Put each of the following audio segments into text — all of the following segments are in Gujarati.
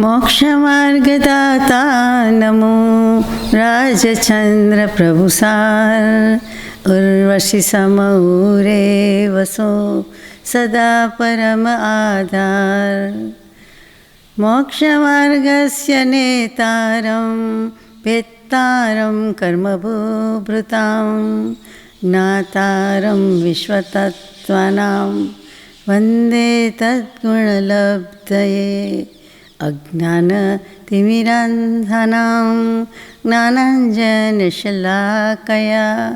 મોક્ષમાર્ગદાતા નમો રાજચંદ્ર પ્રભુસાર ઉર્વશી સમૂરે વસો સદા પરમ આધાર મોક્ષમાર્ગસ્ય નેતારં ભેત્તારં કર્મભૂભૃતાં જ્ઞાતારં વિશ્વતત્ત્વાનાં વંદે તદ્ગુણલબ્ધયે અજ્ઞાનતિમિરાંધનાં જ્ઞાનાંજનશલાકયા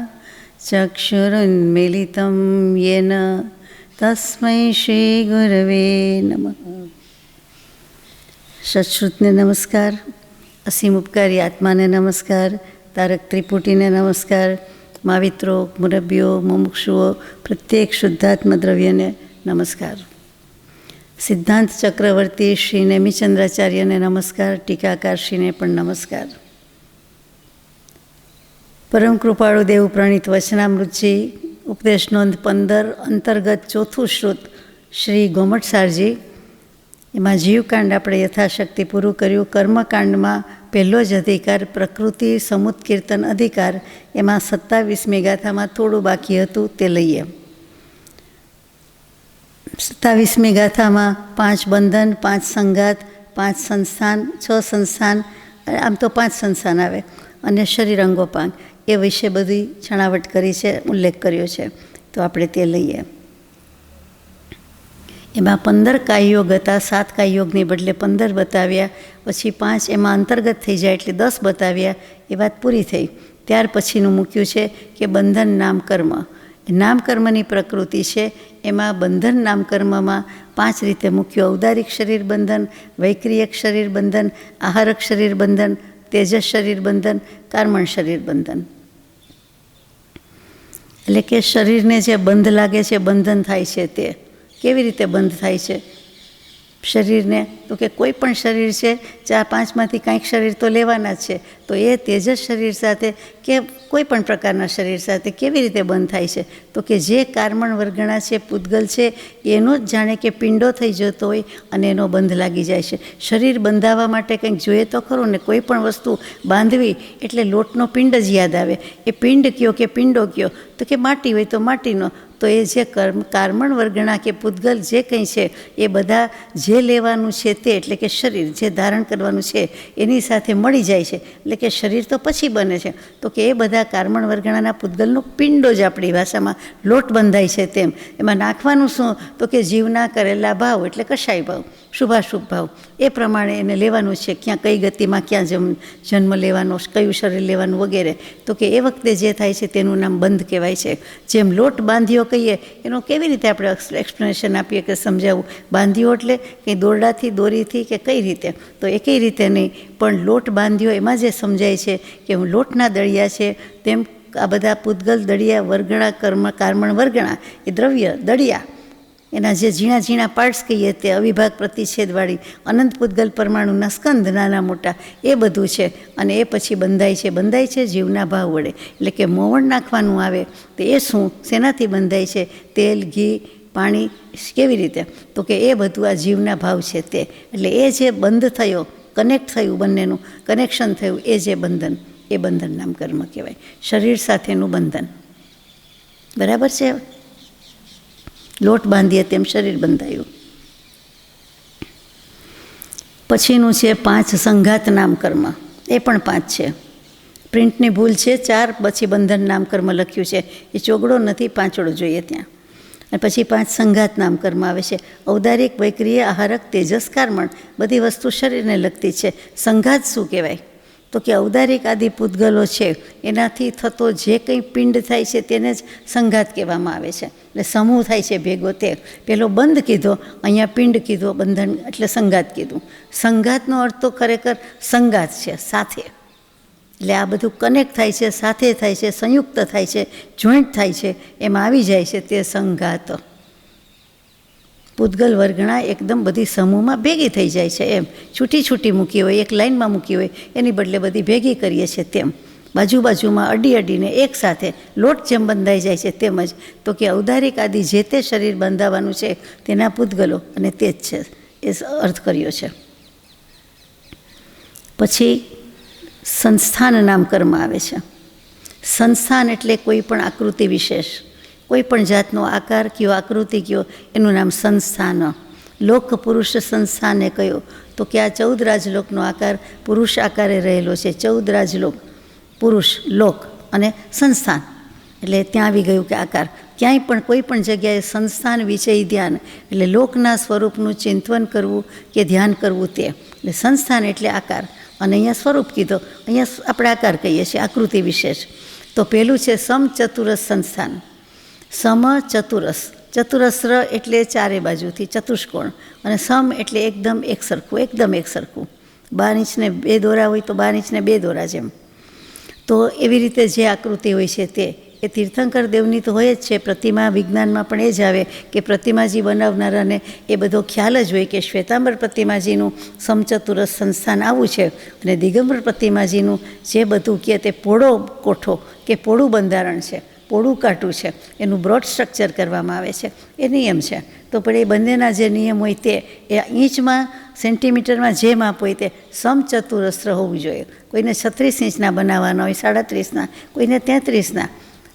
ચક્ષુરુન્મીલિतं યેન તસ્મૈ શ્રી ગુરવે નમઃ. સત્શ્રુતને નમસ્કાર, અસીમ ઉપકારી આત્માને નમસ્કાર, તારક ત્રિપુટીને નમસ્કાર, માવિત્રો, મુરબ્બીઓ, મુમુક્ષુઓ, પ્રત્યેક શુદ્ધાત્મ દ્રવ્યને નમસ્કાર. સિદ્ધાંત ચક્રવર્તી શ્રી નેમિચંદ્રાચાર્યને નમસ્કાર, ટીકાકારશ્રીને પણ નમસ્કાર. પરમ કૃપાળુ દેવ પ્રણીત વચનામૃતજી ઉપદેશ નોંધ 15 અંતર્ગત ચોથું શ્રુત શ્રી ગોમટસારજી, એમાં જીવકાંડ આપણે યથાશક્તિ પૂરું કર્યું. કર્મકાંડમાં પહેલો જ અધિકાર પ્રકૃતિ સમુત્કીર્તન અધિકાર, એમાં 27મી ગાથામાં થોડું બાકી હતું તે લઈએ. 27મી ગાથામાં 5 બંધન, 5 સંઘાત, 5 સંસ્થાન, 6 સંસ્થાન, આમ તો 5 સંસ્થાન આવે, અને શરીર અંગોપાંગ એ વિશે બધી છણાવટ કરી છે, ઉલ્લેખ કર્યો છે. તો આપણે તે લઈએ. એમાં 15 કાયયોગ હતા, 7 કાયયોગની બદલે 15 બતાવ્યા, પછી 5 એમાં અંતર્ગત થઈ જાય એટલે 10 બતાવ્યા. એ વાત પૂરી થઈ. ત્યાર પછીનું મૂક્યું છે કે બંધન નામ કર્મ. નામકર્મની પ્રકૃતિ છે, એમાં બંધન નામકર્મમાં 5 રીતે મૂક્યું. ઔદારિક શરીર બંધન, વૈક્રિયક શરીર બંધન, આહારક શરીર બંધન, તેજસ શરીર બંધન, કર્મણ શરીર બંધન. એટલે કે શરીરને જે બંધ લાગે છે, બંધન થાય છે, તે કેવી રીતે બંધ થાય છે શરીરને? તો કે કોઈ પણ શરીર છે, 4-5માંથી કાંઈક શરીર તો લેવાના જ છે. તો એ તેજસ શરીર સાથે કે કોઈ પણ પ્રકારના શરીર સાથે કેવી રીતે બંધ થાય છે? તો કે જે કાર્મણ વર્ગણા છે, પૂતગલ છે, એનો જ જાણે કે પિંડો થઈ જતો હોય અને એનો બંધ લાગી જાય છે. શરીર બંધાવવા માટે કંઈક જોઈએ તો ખરું ને. કોઈ પણ વસ્તુ બાંધવી એટલે લોટનો પિંડ જ યાદ આવે. એ પિંડ કયો કે પિંડો કયો? તો કે માટી હોય તો માટીનો. તો એ જે કાર્મણ વર્ગણા કે પૂતગલ જે કંઈ છે એ બધા જે લેવાનું છે તે, એટલે કે શરીર જે ધારણ કરવાનું છે એની સાથે મળી જાય છે. એટલે કે શરીર તો પછી બને છે. તો કે એ બધા કાર્મણ વર્ગણાના પૂતગલનો પિંડો જ આપણી ભાષામાં લોટ બંધાય છે તેમ. એમાં નાખવાનું શું? તો કે જીવના કરેલા ભાવ, એટલે કશાય ભાવ, શુભાશુભ ભાવ, એ પ્રમાણે એને લેવાનું છે. ક્યાં કઈ ગતિમાં ક્યાં જન્મ લેવાનો, કયું શરીર લેવાનું વગેરે. તો કે એ વખતે જે થાય છે તેનું નામ બંધ કહેવાય છે. જેમ લોટ બાંધ્યો કહીએ, એનો કેવી રીતે આપણે એક્સપ્લેનેશન આપીએ કે સમજાવવું? બાંધ્યો એટલે કંઈ દોરડાથી, દોરીથી કે કઈ રીતે? તો એ કઈ રીતે નહીં, પણ લોટ બાંધ્યો એમાં જે સમજાય છે કે લોટના દળિયા છે, તેમ આ બધા પૂતગલ દળિયા વર્ગણા, કાર્મણ વર્ગણા એ દ્રવ્ય દળિયા, એના જે ઝીણા ઝીણા પાર્ટ્સ કહીએ તે અવિભાગ પ્રતિછેદવાળી અનંત પૂતગલ પરમાણુના સ્કંદ નાના મોટા, એ બધું છે. અને એ પછી બંધાય છે જીવના ભાવ વડે. એટલે કે મોવણ નાખવાનું આવે તો એ શું, શેનાથી બંધાય છે? તેલ, ઘી, પાણી, કેવી રીતે? તો કે એ બધું આ જીવના ભાવ છે તે. એટલે એ જે બંધ થયો, કનેક્ટ થયું, બંનેનું કનેક્શન થયું, એ જે બંધન, એ બંધન નામ કર્મ કહેવાય. શરીર સાથેનું બંધન. બરાબર છે? લોટ બાંધીએ તેમ શરીર બંધાયું. પછીનું છે 5 સંઘાત નામ કર્મ. એ પણ 5 છે. પ્રિન્ટની ભૂલ છે, 4 પછી બંધન નામ કર્મ લખ્યું છે. એ ચોગડો નથી, પાંચડો જોઈએ ત્યાં. અને પછી 5 સંઘાત નામ કર્મ આવે છે. ઔદારિક, વૈક્રિય, આહારક, તેજસ, કાર્મણ, બધી વસ્તુ શરીરને લગતી છે. સંઘાત શું કહેવાય? તો કે ઔદારિક આદિ પૂતગલો છે, એનાથી થતો જે કંઈ પિંડ થાય છે તેને જ સંઘાત કહેવામાં આવે છે. એટલે સમૂહ થાય છે ભેગો તે. પેલો બંધ કીધો, અહીંયા પિંડ કીધો, બંધન એટલે સંઘાત કીધું. સંઘાતનો અર્થ તો ખરેખર સંઘાત છે, સાથે. એટલે આ બધું કનેક્ટ થાય છે, સાથે થાય છે, સંયુક્ત થાય છે, જોઈન્ટ થાય છે, એમાં આવી જાય છે તે સંઘાત. પૂતગલ વર્ગણા એકદમ બધી સમૂહમાં ભેગી થઈ જાય છે. એમ છૂટી છૂટી મૂકી હોય, એક લાઇનમાં મૂકી હોય, એની બદલે બધી ભેગી કરીએ છીએ તેમ. બાજુ બાજુમાં અડીને એકસાથે લોટ જેમ બંધાઈ જાય છે તેમજ તો કે ઔદારિક આદિ જે તે શરીર બંધાવવાનું છે તેના પૂતગલો અને તે જ છે, એ અર્થ કર્યો છે. પછી સંસ્થાન નામકર્મ આવે છે. સંસ્થાન એટલે કોઈ પણ આકૃતિ વિશેષ, કોઈ પણ જાતનો આકાર કયો, આકૃતિ કયો, એનું નામ સંસ્થાન. લોક પુરુષ સંસ્થાને કયો તો કે આ 14 રાજલોકનો આકાર પુરુષ આકારે રહેલો છે. 14 રાજલોક, પુરુષ, લોક અને સંસ્થાન, એટલે ત્યાં આવી ગયું કે આકાર. ક્યાંય પણ કોઈ પણ જગ્યાએ સંસ્થાન વિષય ધ્યાન એટલે લોકના સ્વરૂપનું ચિંતન કરવું કે ધ્યાન કરવું તે. એટલે સંસ્થાન એટલે આકાર, અને અહીંયા સ્વરૂપ કીધો, અહીંયા આપણે આકાર કહીએ છીએ, આકૃતિ વિશેષ. તો પહેલું છે સમચતુરસ સંસ્થાન. સમ ચતુરસ, ચતુરસ્ર એટલે ચારે બાજુથી ચતુષ્કોણ, અને સમ એટલે એકદમ એક સરખું, એકદમ એક સરખું. 12 ઇંચને 2 દોરા હોય તો 12 ઇંચને 2 દોરા જેમ. તો એવી રીતે જે આકૃતિ હોય છે તે એ તીર્થંકર દેવની તો હોય જ છે. પ્રતિમા વિજ્ઞાનમાં પણ એ જ આવે કે પ્રતિમાજી બનાવનારાને એ બધો ખ્યાલ જ હોય કે શ્વેતાંબર પ્રતિમાજીનું સમચતુરસ સંસ્થાન આવું છે, અને દિગંબર પ્રતિમાજીનું જે બધું કે તે પોળો કોઠો કે પોળું બંધારણ છે, પોળું કાંટું છે, એનું બ્રોડ સ્ટ્રક્ચર કરવામાં આવે છે, એ નિયમ છે. તો પણ એ બંનેના જે નિયમ હોય તે એ ઇંચમાં સેન્ટીમીટરમાં જે માપ હોય તે સમચતુરસ્ર હોવું જોઈએ. કોઈને 36 ઇંચના બનાવવાના હોય, 37ના, કોઈને 33ના,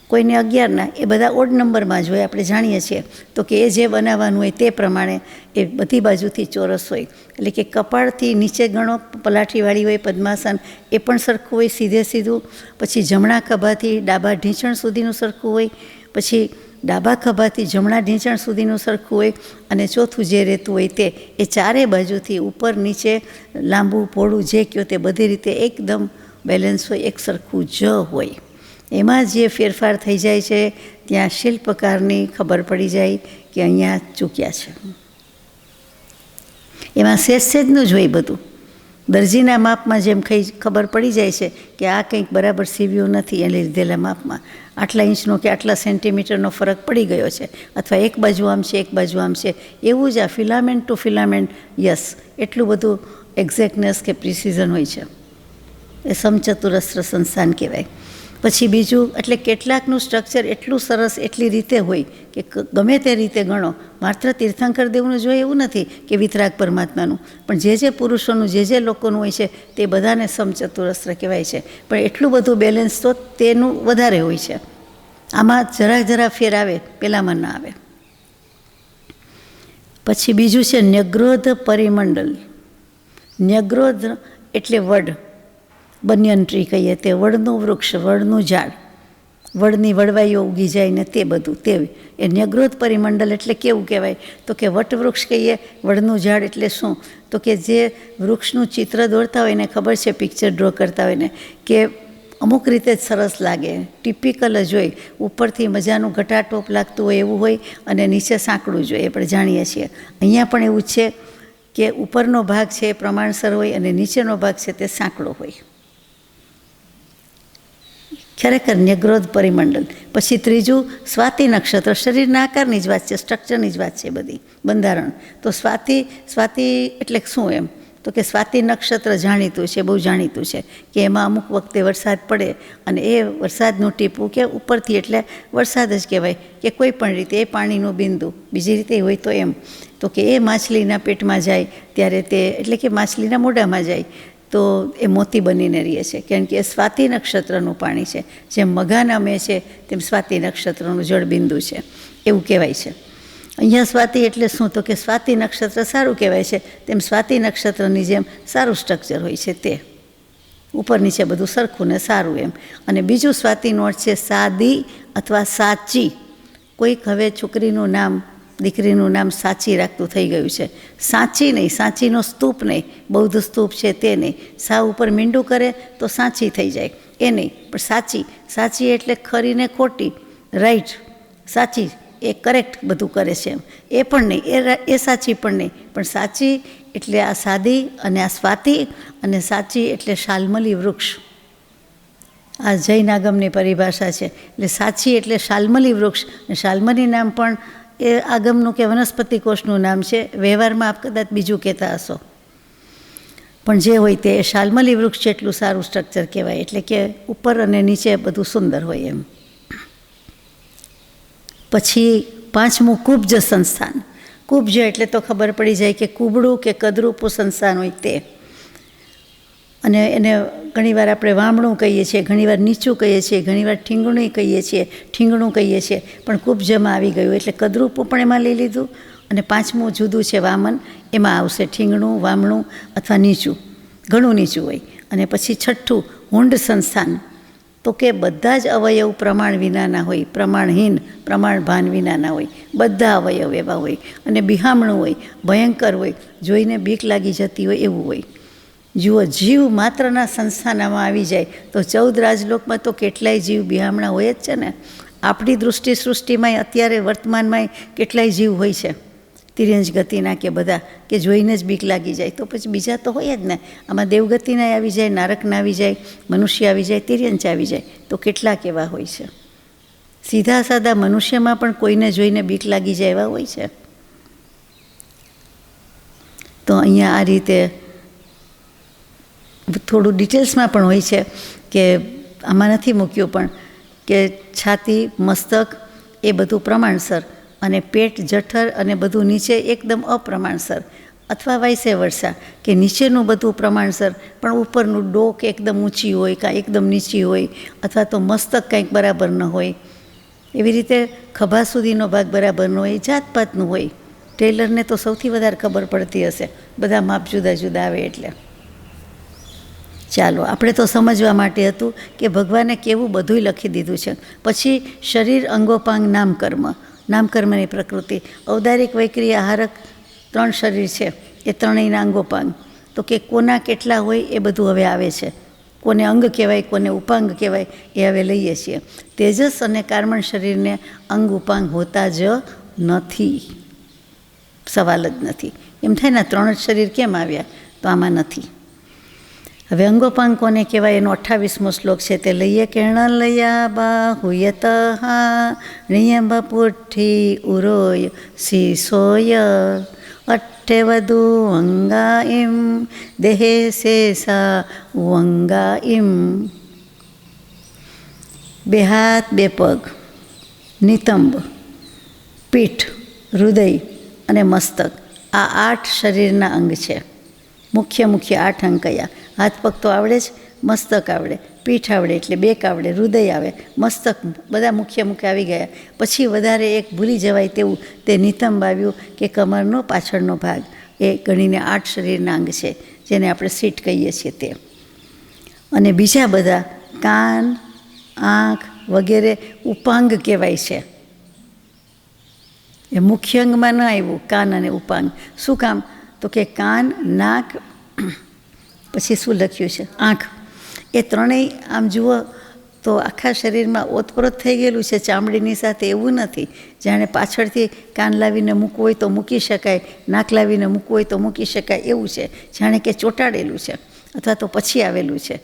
કોઈને 11ના, એ બધા ઓડ નંબરમાં જ હોય, આપણે જાણીએ છીએ. તો કે એ જે બનાવવાનું હોય તે પ્રમાણે એ બધી બાજુથી ચોરસ હોય. એટલે કે કપાળથી નીચે ગણો, પલાઠીવાળી હોય પદ્માસન, એ પણ સરખું હોય, સીધે સીધું. પછી જમણા ખભાથી ડાબા ઢીંચણ સુધીનું સરખું હોય, પછી ડાબા ખભાથી જમણા ઢીંચણ સુધીનું સરખું હોય, અને ચોથું જે રહેતું હોય તે એ ચારે બાજુથી ઉપર નીચે લાંબુ પહોળું જે કહો તે બધી રીતે એકદમ બેલેન્સ હોય, એક સરખું જ હોય. એમાં જે ફેરફાર થઈ જાય છે ત્યાં શિલ્પકારની ખબર પડી જાય કે અહીંયા ચૂક્યા છે. એમાં સેજનું જ હોય બધું. દરજીના માપમાં જેમ ખબર પડી જાય છે કે આ કંઈક બરાબર સીવ્યું નથી, એને લીધેલા માપમાં આટલા ઇંચનો કે આટલા સેન્ટીમીટરનો ફરક પડી ગયો છે, અથવા એક બાજુ આમ છે એક બાજુ આમ છે, એવું જ આ ફિલામેન્ટ ટુ ફિલામેન્ટ, યસ, એટલું બધું એક્ઝેક્ટનેસ કે પ્રિસિઝન હોય છે. એ સમચતુરસ્ર સંસ્થાન કહેવાય. પછી બીજું એટલે કેટલાકનું સ્ટ્રક્ચર એટલું સરસ એટલી રીતે હોય કે ગમે તે રીતે ગણો. માત્ર તીર્થંકર દેવનું જોઈએ એવું નથી કે વિતરાગ પરમાત્માનું, પણ જે પુરુષોનું જે લોકોનું હોય છે તે બધાને સમચતુરસ્ર કહેવાય છે. પણ એટલું બધું બેલેન્સ તો તેનું વધારે હોય છે. આમાં જરા ફેર આવે, પેલામાં ના આવે. પછી બીજું છે ન્યગ્રોધ પરિમંડલ. ન્યગ્રોધ એટલે વડ, બનિયન ટ્રી કહીએ તે, વડનું વૃક્ષ, વડનું ઝાડ, વડની વડવાઈઓ ઉગી જાય ને તે બધું, તે એ ન્યગ્રોધ પરિમંડલ એટલે કેવું કહેવાય તો કે વટવૃક્ષ કહીએ. વડનું ઝાડ એટલે શું તો કે જે વૃક્ષનું ચિત્ર દોરતા હોય ને, ખબર છે પિક્ચર ડ્રો કરતા હોય ને, કે અમુક રીતે જ સરસ લાગે, ટિપિકલ જ હોય, ઉપરથી મજાનું ઘટાટોપ લાગતું હોય એવું હોય, અને નીચે સાંકડું જ હોય, આપણે જાણીએ છીએ. અહીંયા પણ એવું છે કે ઉપરનો ભાગ છે એ પ્રમાણસર હોય અને નીચેનો ભાગ છે તે સાંકડો હોય. ખરેખર ન્યગ્રોધ પરિમંડલ. પછી ત્રીજું સ્વાતિ નક્ષત્ર. શરીરના આકારની જ વાત છે, સ્ટ્રક્ચરની જ વાત છે બધી, બંધારણ. તો સ્વાતિ એટલે શું એમ તો કે સ્વાતિ નક્ષત્ર જાણીતું છે, બહુ જાણીતું છે કે એમાં અમુક વખતે વરસાદ પડે, અને એ વરસાદનું ટીપું કે ઉપરથી એટલે વરસાદ જ કહેવાય, કે કોઈ પણ રીતે એ પાણીનું બિંદુ, બીજી રીતે હોય તો એમ તો કે એ માછલીના પેટમાં જાય ત્યારે તે, એટલે કે માછલીના મોઢામાં જાય તો એ મોતી બનીને રહે છે, કારણ કે એ સ્વાતિ નક્ષત્રનું પાણી છે. જેમ મઘાના મેં છે તેમ સ્વાતિ નક્ષત્રનું જળબિંદુ છે, એવું કહેવાય છે. અહીંયા સ્વાતિ એટલે શું તો કે સ્વાતિ નક્ષત્ર સારું કહેવાય છે, તેમ સ્વાતિ નક્ષત્રની જેમ સારું સ્ટ્રક્ચર હોય છે, તે ઉપર નીચે બધું સરખું ને સારું એમ. અને બીજું સ્વાતિનો અર્થ છે સાદી અથવા સાચી. કોઈક હવે છોકરીનું નામ, દીકરીનું નામ સાચી રાખતું થઈ ગયું છે. સાચી નહીં, સાચીનો સ્તૂપ નહીં, બૌદ્ધ સ્તૂપ છે તે નહીં. સા ઉપર મીંડું કરે તો સાચી થઈ જાય, એ નહીં, પણ સાચી. સાચી એટલે ખરી ને ખોટી, રાઈટ, સાચી, એ કરેક્ટ બધું કરે છે એમ, એ પણ નહીં, એ સાચી પણ નહીં, પણ સાચી એટલે આ સાદી, અને આ સ્વાતિ, અને સાચી એટલે શાલ્મલી વૃક્ષ. આ જૈન આગમની પરિભાષા છે. એટલે સાચી એટલે શાલ્મલી વૃક્ષ. અને શાલ્મલી નામ પણ એ આગમનું કે વનસ્પતિ કોષનું નામ છે. વ્યવહારમાં આપ કદાચ બીજું કહેતા હશો, પણ જે હોય તે શાલ્મલી વૃક્ષ જેટલું સારું સ્ટ્રક્ચર કહેવાય. એટલે કે ઉપર અને નીચે બધું સુંદર હોય એમ. પછી પાંચમું કુબ્જ સંસ્થાન. કુબ્જ એટલે તો ખબર પડી જાય કે કુબડું કે કદરૂપું સંસ્થાન હોય તે. અને એને ઘણીવાર આપણે વામણું કહીએ છીએ, ઘણીવાર નીચું કહીએ છીએ, ઘણીવાર ઠીંગણું કહીએ છીએ, ઠીંગણું કહીએ છીએ, પણ કુબ્જમાં આવી ગયું એટલે કદરૂપું પણ એમાં લઈ લીધું. અને પાંચમું જુદું છે વામન, એમાં આવશે ઠીંગણું, વામણું અથવા નીચું, ઘણું નીચું હોય. અને પછી છઠ્ઠું હુંડ સંસ્થાન, તો કે બધા જ અવયવ પ્રમાણ વિનાના હોય, પ્રમાણહીન, પ્રમાણ ભાન વિનાના હોય, બધા અવયવ એવા હોય. અને બિહામણું હોય, ભયંકર હોય, જોઈને બીક લાગી જતી હોય એવું હોય. જુઓ, જીવ માત્રના સંસ્થાનમાં આવી જાય તો 14 રાજલોકમાં તો કેટલાય જીવ બિહામણા હોય જ છે ને. આપણી દૃષ્ટિ સૃષ્ટિમાંય અત્યારે વર્તમાનમાં કેટલાય જીવ હોય છે, તિર્યંજ ગતિના કે બધા, કે જોઈને જ બીક લાગી જાય. તો પછી બીજા તો હોય જ ને. આમાં દેવગતિના આવી જાય, નારકના આવી જાય, મનુષ્ય આવી જાય, તિર્યંચ આવી જાય, તો કેટલાક એવા હોય છે. સીધા સાદા મનુષ્યમાં પણ કોઈને જોઈને બીક લાગી જાય એવા હોય છે. તો અહીંયા આ રીતે થોડું ડિટેલ્સમાં પણ હોય છે કે આમાં નથી મૂક્યું, પણ કે છાતી, મસ્તક એ બધું પ્રમાણસર, અને પેટ, જઠર અને બધું નીચે એકદમ અપ્રમાણસર, અથવા વાઇસે વર્ષા, કે નીચેનું બધું પ્રમાણસર પણ ઉપરનું ડોક એકદમ ઊંચી હોય, કાં એકદમ નીચી હોય, અથવા તો મસ્તક કંઈક બરાબર ન હોય. એવી રીતે ખભા સુધીનો ભાગ બરાબર ન હોય, જાતપાતનું હોય. ટેલરને તો સૌથી વધારે ખબર પડતી હશે, બધા માપ જુદા જુદા આવે એટલે. ચાલો, આપણે તો સમજવા માટે હતું કે ભગવાને કેવું બધુંય લખી દીધું છે. પછી શરીર, અંગોપાંગ, નામકર્મ, નામકર્મની પ્રકૃતિ, ઔદારિક, વૈક્રિય, આહારક 3 શરીર છે, એ ત્રણેયના અંગોપાંગ. તો કે કોના કેટલા હોય એ બધું હવે આવે છે. કોને અંગ કહેવાય, કોને ઉપાંગ કહેવાય, એ હવે લઈએ છીએ. તેજસ અને કાર્મણ શરીરને અંગ ઉપાંગ હોતા જ નથી, સવાલ જ નથી. એમ થાય ને 3 જ શરીર કેમ આવ્યા, તો આમાં નથી. હવે અંગોપાંગ કોને કહેવાય એનો 28મો શ્લોક છે, તે લઈએ. કેણલયા બાહુયત નિયમ પુઠ્ઠી ઉરોય શીશોય અઠ્ઠેવધુ અંગાઈમ દેહે શેષા અંગાઈમ. 2 હાથ 2 પગ, નિતંબ, પીઠ, હૃદય અને મસ્તક, આ 8 શરીરના અંગ છે. મુખ્ય 8 અંગ કયા? હાથ પગ તો આવડે જ, મસ્તક આવડે, પીઠ આવડે એટલે 2 આવડે, હૃદય આવે, મસ્તક, બધા મુખ્ય આવી ગયા. પછી વધારે એક ભૂલી જવાય તેવું તે નિતંબ આવ્યું, કે કમરનો પાછળનો ભાગ, એ ગણીને 8 શરીરના અંગ છે, જેને આપણે સીટ કહીએ છીએ તે. અને બીજા બધા કાન, આંખ વગેરે ઉપાંગ કહેવાય છે. એ મુખ્ય અંગમાં ન આવ્યું, કાન અને ઉપાંગ. શું કામ? તો કે કાન, નાક, પછી શું લખ્યું છે, આંખ, એ ત્રણેય આમ જુઓ તો આખા શરીરમાં ઓતપ્રોત થઈ ગયેલું છે ચામડીની સાથે. એવું નથી જાણે પાછળથી કાન લાવીને મૂકવું હોય તો મૂકી શકાય, નાક લાવીને મૂકવું હોય તો મૂકી શકાય, એવું છે. જાણે કે ચોંટાડેલું છે, અથવા તો પછી આવેલું છે.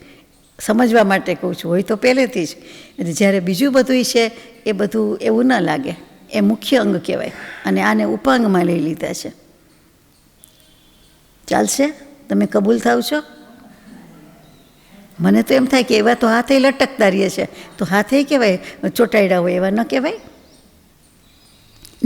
સમજવા માટે કહું છું, હોય તો પહેલેથી જ. અને જ્યારે બીજું બધું છે એ બધું એવું ન લાગે, એ મુખ્ય અંગ કહેવાય. અને આને ઉપાંગમાં લઈ લીધા છે. ચાલશે? તમે કબૂલ થાવ છો? મને તો એમ થાય કે એવા તો હાથે લટકતા રહીએ છે, તો હાથે કહેવાય ચોંટાડ્યા હોય, એવા ન કહેવાય,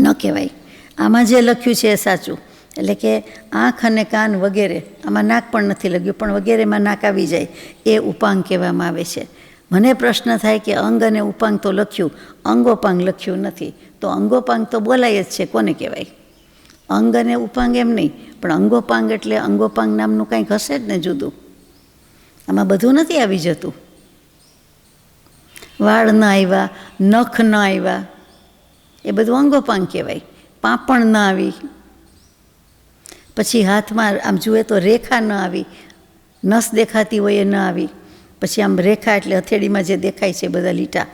ન કહેવાય. આમાં જે લખ્યું છે એ સાચું. એટલે કે આંખ અને કાન વગેરે, આમાં નાક પણ નથી લખ્યું, પણ વગેરેમાં નાક આવી જાય, એ ઉપાંગ કહેવામાં આવે છે. મને પ્રશ્ન થાય કે અંગ અને ઉપાંગ તો લખ્યું, અંગોપાંગ લખ્યું નથી. તો અંગોપાંગ તો બોલાય જ છે, કોને કહેવાય? અંગ અને ઉપાંગ એમ નહીં, પણ અંગોપાંગ એટલે અંગોપાંગ નામનું કંઈક હશે જ ને જુદું. આમાં બધું નથી આવી જતું. વાળ ન આવ્યા, નખ ન આવ્યા, એ બધું અંગોપાંગ કહેવાય. પાંપણ ન આવી, પછી હાથમાં આમ જુએ તો રેખા ન આવી, નસ દેખાતી હોય એ ન આવી. પછી આમ રેખા એટલે હથેળીમાં જે દેખાય છે બધા લીટા,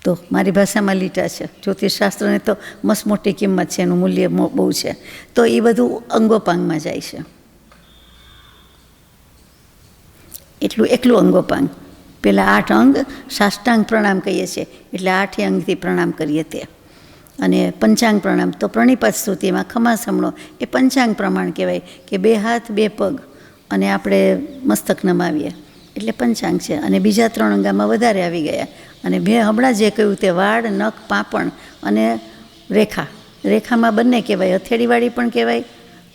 તો મારી ભાષામાં લીટા છે. જ્યોતિષશાસ્ત્રને તો મસ્ત મોટી કિંમત છે, એનું મૂલ્ય બહુ છે. તો એ બધું અંગોપાંગમાં જાય છે. એકલું અંગોપાંગ. પેલા 8 અંગ સાષ્ટાંગ પ્રણામ કહીએ છીએ, એટલે 8 અંગથી પ્રણામ કરીએ તે. અને પંચાંગ પ્રણામ તો પ્રણિપાત સ્તુતિમાં ખમા સમણો, એ પંચાંગ પ્રમાણ કહેવાય, કે 2 હાથ 2 પગ અને આપણે મસ્તક નમાવીએ, એટલે પંચાંગ છે. અને બીજા 3 અંગામાં વધારે આવી ગયા. અને મેં હમણાં જે કહ્યું તે વાળ, નખ, પાંપણ અને રેખા. રેખામાં બંને કહેવાય, હથેળીવાળી પણ કહેવાય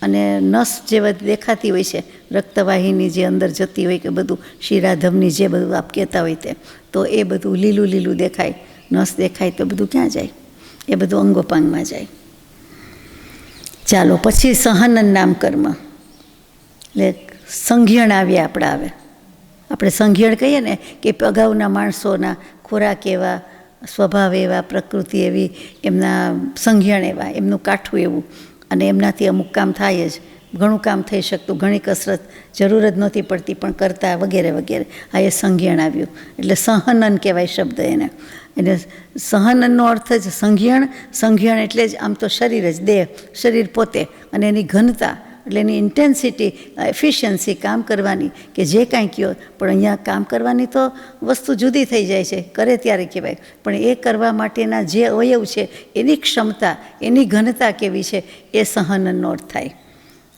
અને નસ જે દેખાતી હોય છે, રક્તવાહિની જે અંદર જતી હોય કે બધું શિરાધમની જે બધું આપ કહેતા હોય તે, તો એ બધું લીલું લીલું દેખાય, નસ દેખાય તો બધું ક્યાં જાય? એ બધું અંગોપાંગમાં જાય. ચાલો પછી સહનન નામ કર્મ, એટલે સંઘિયણ આવ્યા આપણા આવે. આપણે સંઘિયણ કહીએ ને કે અગાઉના માણસોના ખોરાક એવા, સ્વભાવ એવા, પ્રકૃતિ એવી, એમના સંઘિયણ એવા, એમનું કાઠું એવું, અને એમનાથી અમુક કામ થાય જ, ઘણું કામ થઈ શકતું, ઘણી કસરત જરૂર જ નહોતી પડતી પણ કરતા, વગેરે વગેરે. આ એ સંઘિયણ આવ્યું, એટલે સહનન કહેવાય શબ્દ એને. એટલે સહનનનો અર્થ જ સંઘિયણ. સંઘિયણ એટલે જ આમ તો શરીર જ, દેહ, શરીર પોતે, અને એની ઘનતા એટલે એની ઇન્ટેન્સિટી, એફિશિયન્સી કામ કરવાની, કે જે કાંઈ કહો. પણ અહીંયા કામ કરવાની તો વસ્તુ જુદી થઈ જાય છે, કરે ત્યારે કહેવાય, પણ એ કરવા માટેના જે અવયવ છે એની ક્ષમતા, એની ઘનતા કેવી છે, એ સહનનનો અર્થ થાય.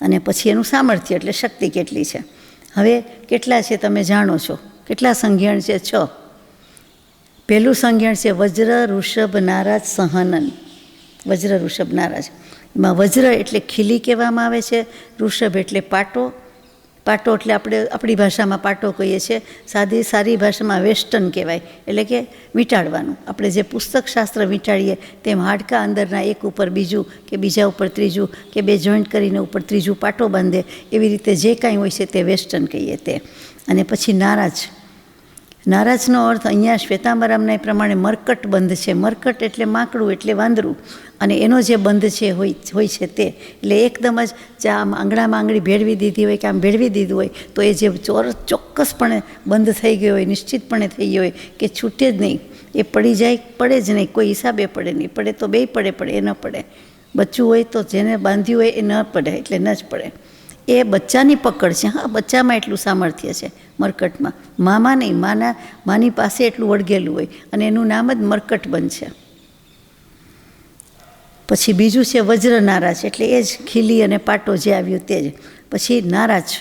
અને પછી એનું સામર્થ્ય એટલે શક્તિ કેટલી છે. હવે કેટલા છે તમે જાણો છો? કેટલા સંઘિયણ છે? 6. પહેલું સંઘિયણ છે વજ્ર, ઋષભ, નારાજ, સહનન. વજ્ર, ઋષભ, નારાજ. એમાં વજ્ર એટલે ખીલી કહેવામાં આવે છે, ઋષભ એટલે પાટો. પાટો એટલે આપણે આપણી ભાષામાં પાટો કહીએ છીએ, સારી ભાષામાં વેસ્ટર્ન કહેવાય, એટલે કે વીંટાળવાનું. આપણે જે પુસ્તક શાસ્ત્ર વીંટાળીએ તેમ હાડકાં અંદરના એક ઉપર બીજું, કે બીજા ઉપર ત્રીજું, કે 2 જોઈન્ટ કરીને ઉપર ત્રીજું પાટો બાંધે, એવી રીતે જે કાંઈ હોય છે તે વેસ્ટર્ન કહીએ તે. અને પછી નારાજ. નારાજનો અર્થ અહીંયા શ્વેતાંબરામના પ્રમાણે મરકટ બંધ છે. મરકટ એટલે માકડું, એટલે વાંદરું, અને એનો જે બંધ છે હોય છે તે. એટલે એકદમ જ આમ આંગળામાં આંગળી ભેળવી દીધી હોય કે આમ ભેળવી દીધું હોય તો એ જે ચોક્કસપણે બંધ થઈ ગયો હોય, નિશ્ચિતપણે થઈ ગયો હોય કે છૂટે જ નહીં, એ પડી જાય, પડે જ નહીં, કોઈ હિસાબે પડે નહીં. પડે તો બેય પડે એ ન પડે. બચ્ચું હોય તો જેને બાંધ્યું હોય એ ન પડે, એટલે ન જ પડે. એ બચ્ચાની પકડ છે. હા, બચ્ચામાં એટલું સામર્થ્ય છે મરકટમાં, મામાં નહીં. માની પાસે એટલું વળગેલું હોય, અને એનું નામ જ મરકટ બંધ છે. પછી બીજું છે વજ્ર નારાજ, એટલે એ જ ખીલી અને પાટો જે આવ્યું તે જ. પછી નારાજ,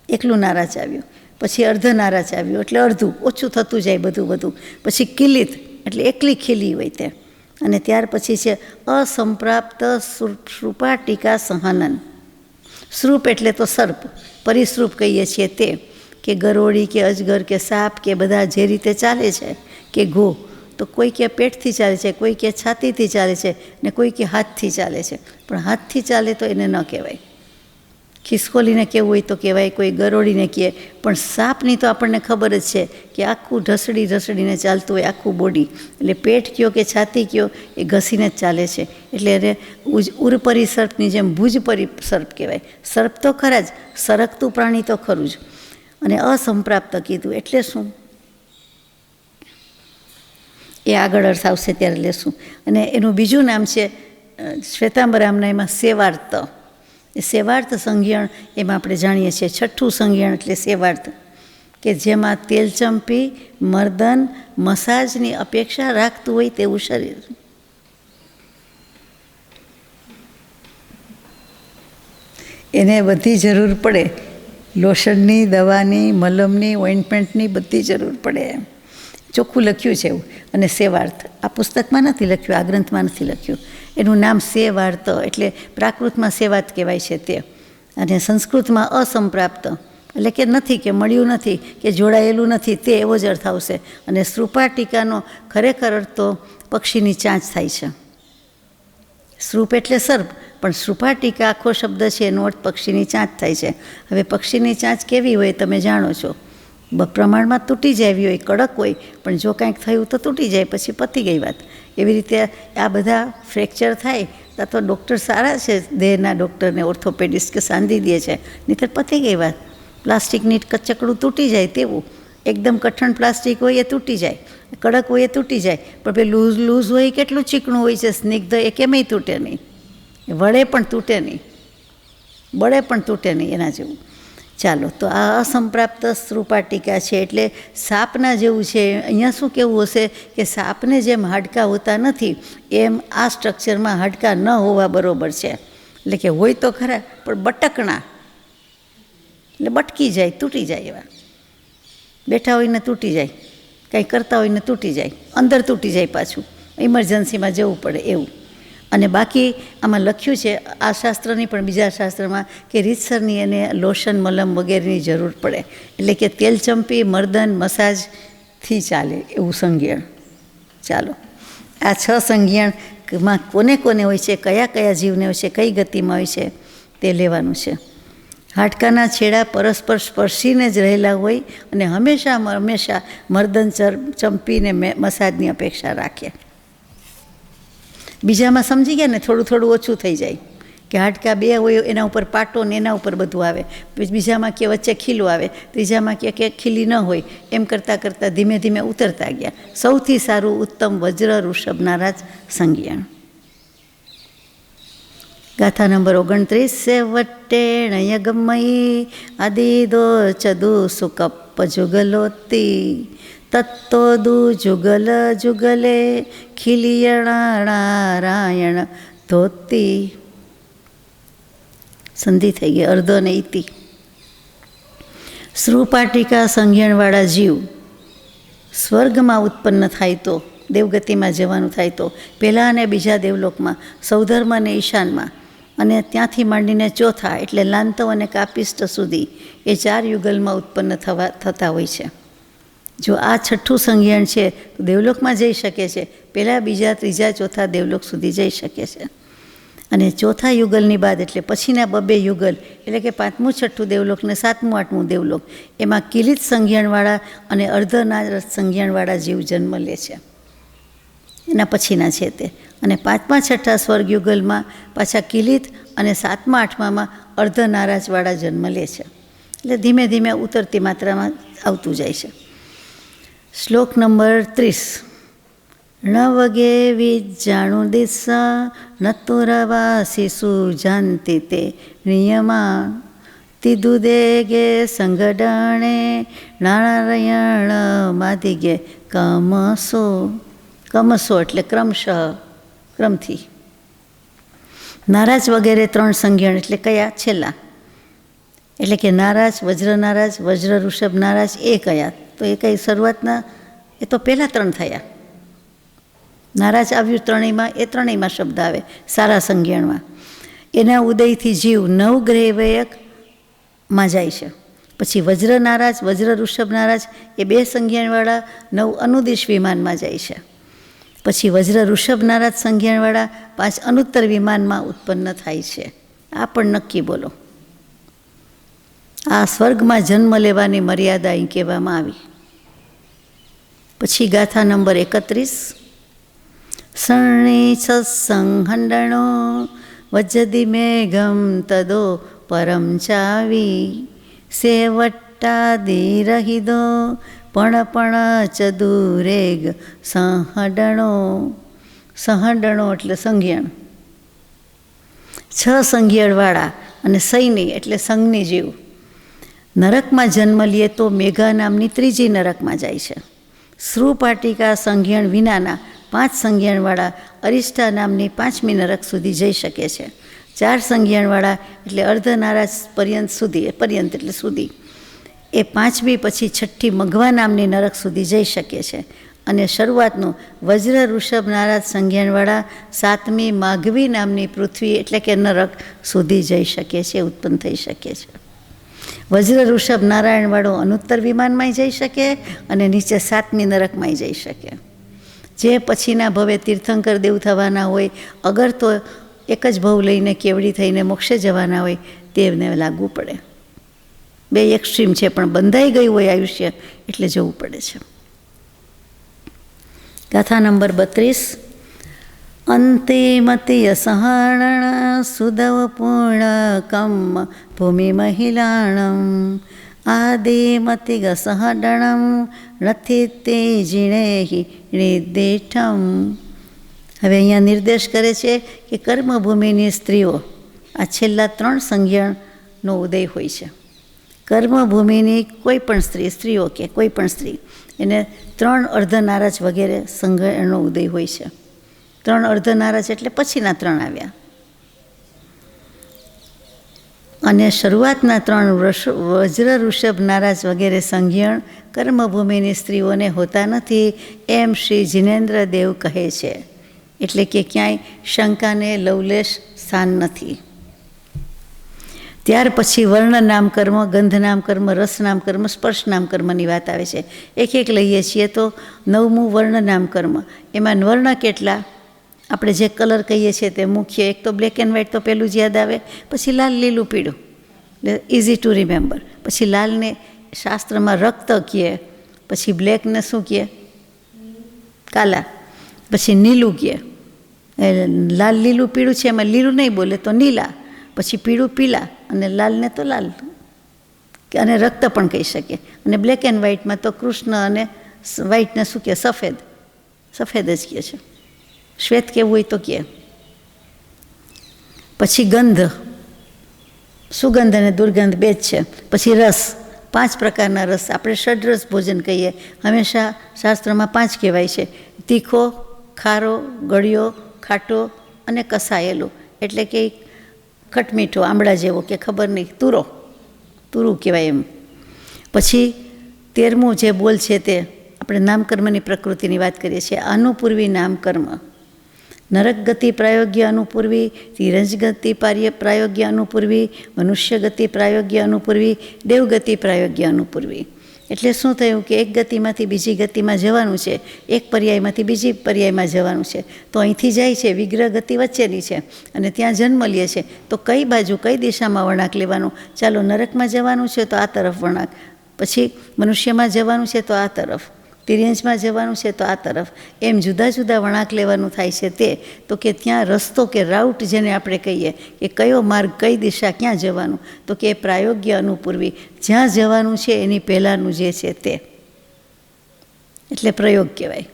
એકલું નારાજ આવ્યું. પછી અર્ધ નારાજ આવ્યું, એટલે અડધું, ઓછું થતું જાય બધું. પછી કિલિત એટલે એકલી ખીલી હોય તે. અને ત્યાર પછી છે અસંપ્રાપ્ત શ્રુપાટિકા સહનન. શ્રુપ એટલે તો સર્પ, પરિશ્રુપ કહીએ છીએ તે, કે ગરોળી કે અજગર કે સાપ કે બધા જે રીતે ચાલે છે, કે ઘો, તો કોઈ કે પેટથી ચાલે છે, કોઈ કે છાતીથી ચાલે છે, ને કોઈ કે હાથથી ચાલે છે. પણ હાથથી ચાલે તો એને ન કહેવાય. ખિસકોલીને કહેવું હોય તો કહેવાય, કોઈ ગરોળીને કહે. પણ સાપની તો આપણને ખબર જ છે કે આખું ઢસડીને ચાલતું હોય, આખું બોડી. એટલે પેટ કયો કે છાતી કયો, એ ઘસીને જ ચાલે છે. એટલે એને ઉરપરી સર્પની જેમ ભુજપરી સર્પ કહેવાય. સર્પ તો ખરા જ, સરકતું પ્રાણી તો ખરું જ. અને અસંપ્રાપ્ત કીધું એટલે શું, એ આગળ અર્થ આવશે ત્યારે લેશું. અને એનું બીજું નામ છે શ્વેતાંબરામના એમાં સેવાર્થ. એ સેવાર્થ સંઘિયણ એમાં આપણે જાણીએ છીએ. 6થું સંઘિયણ એટલે સેવાર્થ, કે જેમાં તેલચંપી, મર્દન, મસાજની અપેક્ષા રાખતું હોય તેવું શરીર. એને બધી જરૂર પડે, લોશનની, દવાની, મલમની, ઓઇન્ટમેન્ટની બધી જરૂર પડે. ચોખ્ખું લખ્યું છે એવું. અને સેવાર્થ આ પુસ્તકમાં નથી લખ્યું, આ ગ્રંથમાં નથી લખ્યું. એનું નામ સેવાર્થ, એટલે પ્રાકૃતમાં સેવાત કહેવાય છે તે, અને સંસ્કૃતમાં અસંપ્રાપ્ત, એટલે કે નથી, કે મળ્યું નથી, કે જોડાયેલું નથી, તે એવો જ અર્થ આવશે. અને શ્રુપાટિકાનો ખરેખર અર્થ તો પક્ષીની ચાંચ થાય છે. શ્રુપ એટલે સર્પ, પણ શ્રુપાટિકા આખો શબ્દ છે, એનો અર્થ પક્ષીની ચાંચ થાય છે. હવે પક્ષીની ચાંચ કેવી હોય તમે જાણો છો, પ્રમાણમાં તૂટી જાય હોય, કડક હોય, પણ જો કાંઈક થયું તો તૂટી જાય, પછી પતી ગઈ વાત. એવી રીતે આ બધા ફ્રેક્ચર થાય તો ડૉક્ટર સારા છે, દેહના ડૉક્ટરને ઓર્થોપેડિસ્ટ કે સાંધી દે છે, નહીંતર પતી ગઈ વાત. પ્લાસ્ટિકની કચકડું તૂટી જાય તેવું, એકદમ કઠણ પ્લાસ્ટિક હોય એ તૂટી જાય, કડક હોય એ તૂટી જાય, પણ પેલું લૂઝ હોય કેટલું ચીકણું હોય છે, સ્નિગ્ધ, એ કેમેય તૂટે નહીં, વળે પણ તૂટે નહીં, બળે પણ તૂટે નહીં, એના જેવું. ચાલો, તો આ અસંપ્રાપ્ત શ્રુપાટિકા છે, એટલે સાપના જેવું છે. અહીંયા શું કહેવું હશે કે સાપને જેમ હાડકાં હોતા નથી, એમ આ સ્ટ્રક્ચરમાં હાડકાં ન હોવા બરાબર છે. એટલે કે હોય તો ખરા, પણ બટકણા, એટલે બટકી જાય, તૂટી જાય. એવા બેઠા હોય ને તૂટી જાય, કંઈ કરતા હોય ને તૂટી જાય, અંદર તૂટી જાય, પાછું ઇમરજન્સીમાં જવું પડે એવું. અને બાકી આમાં લખ્યું છે આ શાસ્ત્રની પણ બીજા શાસ્ત્રમાં કે રીતસરની એને લોશન મલમ વગેરેની જરૂર પડે, એટલે કે તેલ ચંપી મર્દન મસાજથી ચાલે એવું સંજ્ઞાન. ચાલો, આ 6 સંજ્ઞાનમાં કોને કોને હોય છે, કયા કયા જીવને હોય છે, કઈ ગતિમાં હોય છે તે લેવાનું છે. હાડકાના છેડા પરસ્પર સ્પર્શીને જ રહેલા હોય અને હંમેશા મર્દન ચંપીને મસાજની અપેક્ષા રાખે. બીજામાં સમજી ગયા ને, થોડું થોડું ઓછું થઈ જાય કે હાડકા 2 હોય એના ઉપર પાટો ને એના ઉપર બધું આવે, બીજામાં કે વચ્ચે ખીલું આવે, ત્રીજામાં કે ખીલી ન હોય, એમ કરતાં કરતાં ધીમે ધીમે ઉતરતા ગયા. સૌથી સારું ઉત્તમ વજ્ર ઋષભ નારાજ સંજ્ઞાન. ગાથા નંબર 29. સેવટ્ટેણ યગમયી આદિદો ચદુ સુકપ્પ જુગલોતી તત્તોદુ જુગલ જુગલે ખિલિયણારાયણ ધોતી. સંધિ થઈ ગઈ, અર્ધ અને ઇતિ. શ્રુપાટિકા સંજ્ઞાનવાળા જીવ સ્વર્ગમાં ઉત્પન્ન થાય તો, દેવગતિમાં જવાનું થાય તો, પહેલાં અને બીજા દેવલોકમાં, સૌધર્મ અને ઈશાનમાં, અને ત્યાંથી માંડીને ચોથા એટલે લાંતવ અને કાપિષ્ટ સુધી એ 4 યુગલમાં ઉત્પન્ન થતા હોય છે. જો આ 6ઠું સંજ્ઞાન છે તો દેવલોકમાં જઈ શકે છે, પહેલાં બીજા ત્રીજા ચોથા દેવલોક સુધી જઈ શકે છે. અને ચોથા યુગલની બાદ એટલે પછીના 2 યુગલ એટલે કે 5મું 6ઠું દેવલોક ને 7મું 8મું દેવલોક, એમાં કિલિત સંજ્ઞાનવાળા અને અર્ધનારદ સંજ્ઞાનવાળા જીવ જન્મ લે છે, એના પછીના છે તે. અને 5મા 6ઠા સ્વર્ગ યુગલમાં પાછા કિલિત અને 7મા 8મામાં અર્ધનારાજવાળા જન્મ લે છે. એટલે ધીમે ધીમે ઉતરતી માત્રામાં આવતું જાય છે. શ્લોક નંબર 30. ન વગે વિજાણુ દિશા નતુરવાસી સુજાંતિ તે નિયમા તિદુદેગે સંગડણે નારાયણ માદિગે કમસો. કમસો એટલે ક્રમશઃ, ક્રમથી. નારાજ વગેરે 3 સંજ્ઞાન એટલે કયા? છેલ્લા. એટલે કે નારાજ, વજ્ર નારાજ, વજ્ર ઋષભ નારાજ એ કયા? તો એ કઈ શરૂઆતના, એ તો પહેલાં 3 થયા. નારાજ આવ્યું ત્રણેયમાં, એ ત્રણેયમાં શબ્દ આવે સારા સંજ્ઞાનમાં. એના ઉદયથી જીવ 9 ગ્રહવયકમાં જાય છે. પછી વજ્ર નારાજ, વજ્ર ઋષભ નારાજ એ 2 સંજ્ઞાનવાળા 9 અનુદિશ વિમાનમાં જાય છે. પછી વજ્ર ઋષભ નારાજ સંજ્ઞાનવાળા 5 અનુત્તર વિમાનમાં ઉત્પન્ન થાય છે. આ પણ નક્કી બોલો. આ સ્વર્ગમાં જન્મ લેવાની મર્યાદા અહીં કહેવામાં આવી. પછી ગાથા નંબર 31. શરણી સત્સંહંડણો વજ્જદી મેઘમ તદો પરમ ચાવી સેવટ્ટાદી રહિદો પણ ચદુરેગ સહડણો. સહડણો એટલે સંજ્ઞાન. 6 સંજ્ઞાનવાળા અને સૈની એટલે સંજ્ઞી જીવ નરકમાં જન્મ લે તો મેઘા નામની 3જી નરકમાં જાય છે. શ્રુપાટિકા સંજ્ઞાન વિનાના 5 સંજ્ઞાનવાળા અરિષ્ટા નામની 5મી નરક સુધી જઈ શકે છે. 4 સંજ્ઞાનવાળા એટલે અર્ધનારાજ પર્યંત સુધી, પર્યંત એટલે સુધી, એ 5મી પછી 6ઠ્ઠી મઘવા નામની નરક સુધી જઈ શકે છે. અને શરૂઆતનું વજ્ર ઋષભ નારાજ સંજ્ઞાનવાળા 7મી માઘવી નામની પૃથ્વી એટલે કે નરક સુધી જઈ શકે છે, ઉત્પન્ન થઈ શકે છે. વજ્ર ઋષભ નારાયણવાળો અનુત્તર વિમાનમાં જઈ શકે અને નીચે 7મી નરકમાં જઈ શકે. જે પછીના ભવે તીર્થંકર દેવ થવાના હોય, અગર તો એક જ ભવ લઈને કેવડી થઈને મોક્ષે જવાના હોય તેમને લાગવું પડે. 2 એક્સ્ટ્રીમ છે, પણ બંધાઈ ગયું હોય આયુષ્ય એટલે જવું પડે છે. ગાથા નંબર 32. અંતિમતિય સહરણ સુદવ પૂર્ણકમ ભૂમિ મહિલાણમ આદિમતિગ સહડણમ નથી તે જીણેહી નિર્દેઠમ. હવે અહીંયા નિર્દેશ કરે છે કે કર્મભૂમિની સ્ત્રીઓ આ છેલ્લા 3 સંજ્ઞાનનો ઉદય હોય છે. કર્મભૂમિની કોઈ પણ સ્ત્રીઓ કે કોઈ પણ સ્ત્રી એને 3 અર્ધનારાજ વગેરે સંજ્ઞાનનો ઉદય હોય છે. 3 અર્ધનારાજ એટલે પછીના 3 આવ્યા. અને શરૂઆતના 3 વજ્ર ઋષભ નારાજ વગેરે સંજ્ઞાન કર્મભૂમિની સ્ત્રીઓને હોતા નથી એમ શ્રી જિનેન્દ્ર દેવ કહે છે. એટલે કે ક્યાંય શંકાને લવલેશ સ્થાન નથી. ત્યાર પછી વર્ણ નામ કર્મ, ગંધ નામ કર્મ, રસ નામ કર્મ, સ્પર્શ નામ કર્મની વાત આવે છે. એક એક લઈએ છીએ તો 9મું વર્ણ નામ કર્મ. એમાં વર્ણ કેટલા? આપણે જે કલર કહીએ છીએ તે મુખ્ય. એક તો બ્લેક એન્ડ વ્હાઇટ તો પહેલું જ યાદ આવે, પછી લાલ, લીલું, પીળું, એટલે ઇઝી ટુ રિમેમ્બર. પછી લાલને શાસ્ત્રમાં રક્ત કહે, પછી બ્લેકને શું કહે? કાલા. પછી નીલું કહે. લાલ, લીલું, પીળું છે, એમાં લીલું નહીં બોલે તો નીલા, પછી પીળું પીલા, અને લાલને તો લાલ, અને રક્ત પણ કહી શકીએ. અને બ્લેક એન્ડ વ્હાઇટમાં તો કૃષ્ણ અને વ્હાઇટને શું કહે? સફેદ. સફેદ જ કહે છે. શ્વેત કહેવું હોય તો કહે. પછી ગંધ, સુગંધ અને દુર્ગંધ બે જ છે. પછી રસ, 5 પ્રકારના રસ. આપણે ષડરસ ભોજન કહીએ. હંમેશા શાસ્ત્રમાં 5 કહેવાય છે: તીખો, ખારો, ગળ્યો, ખાટો અને કસાયેલો. એટલે કે ખટમીઠો, આંબળા જેવો, કે ખબર નહીં, તુરું કહેવાય એમ. પછી 13મું જે બોલ છે તે આપણે નામકર્મની પ્રકૃતિની વાત કરીએ છીએ. અનુપૂર્વી નામકર્મ. નરક ગતિ પ્રાયોગ્ય અનુપૂર્વી, તિરંજ ગતિ પ્રાયોગ્ય અનુપૂર્વી, મનુષ્ય ગતિ પ્રાયોગ્ય અનુપૂર્વી, દેવગતિ પ્રાયોગ્ય અનુપૂર્વી. એટલે શું થયું કે એક ગતિમાંથી બીજી ગતિમાં જવાનું છે, એક પર્યાયમાંથી બીજી પર્યાયમાં જવાનું છે. તો અહીંથી જાય છે, વિગ્રહ ગતિ વચ્ચેની છે, અને ત્યાં જન્મ લે છે. તો કઈ બાજુ, કઈ દિશામાં વળાંક લેવાનું? ચાલો, નરકમાં જવાનું છે તો આ તરફ વળાંક, પછી મનુષ્યમાં જવાનું છે તો આ તરફ, તિર્યંજમાં જવાનું છે તો આ તરફ, એમ જુદા જુદા વળાંક લેવાનું થાય છે. તે તો કે ત્યાં રસ્તો કે રાઉટ જેને આપણે કહીએ કે કયો માર્ગ, કઈ દિશા, ક્યાં જવાનું, તો કે પ્રાયોગ્ય અનુપૂર્વી, જ્યાં જવાનું છે એની પહેલાંનું જે છે તે, એટલે પ્રયોગ કહેવાય.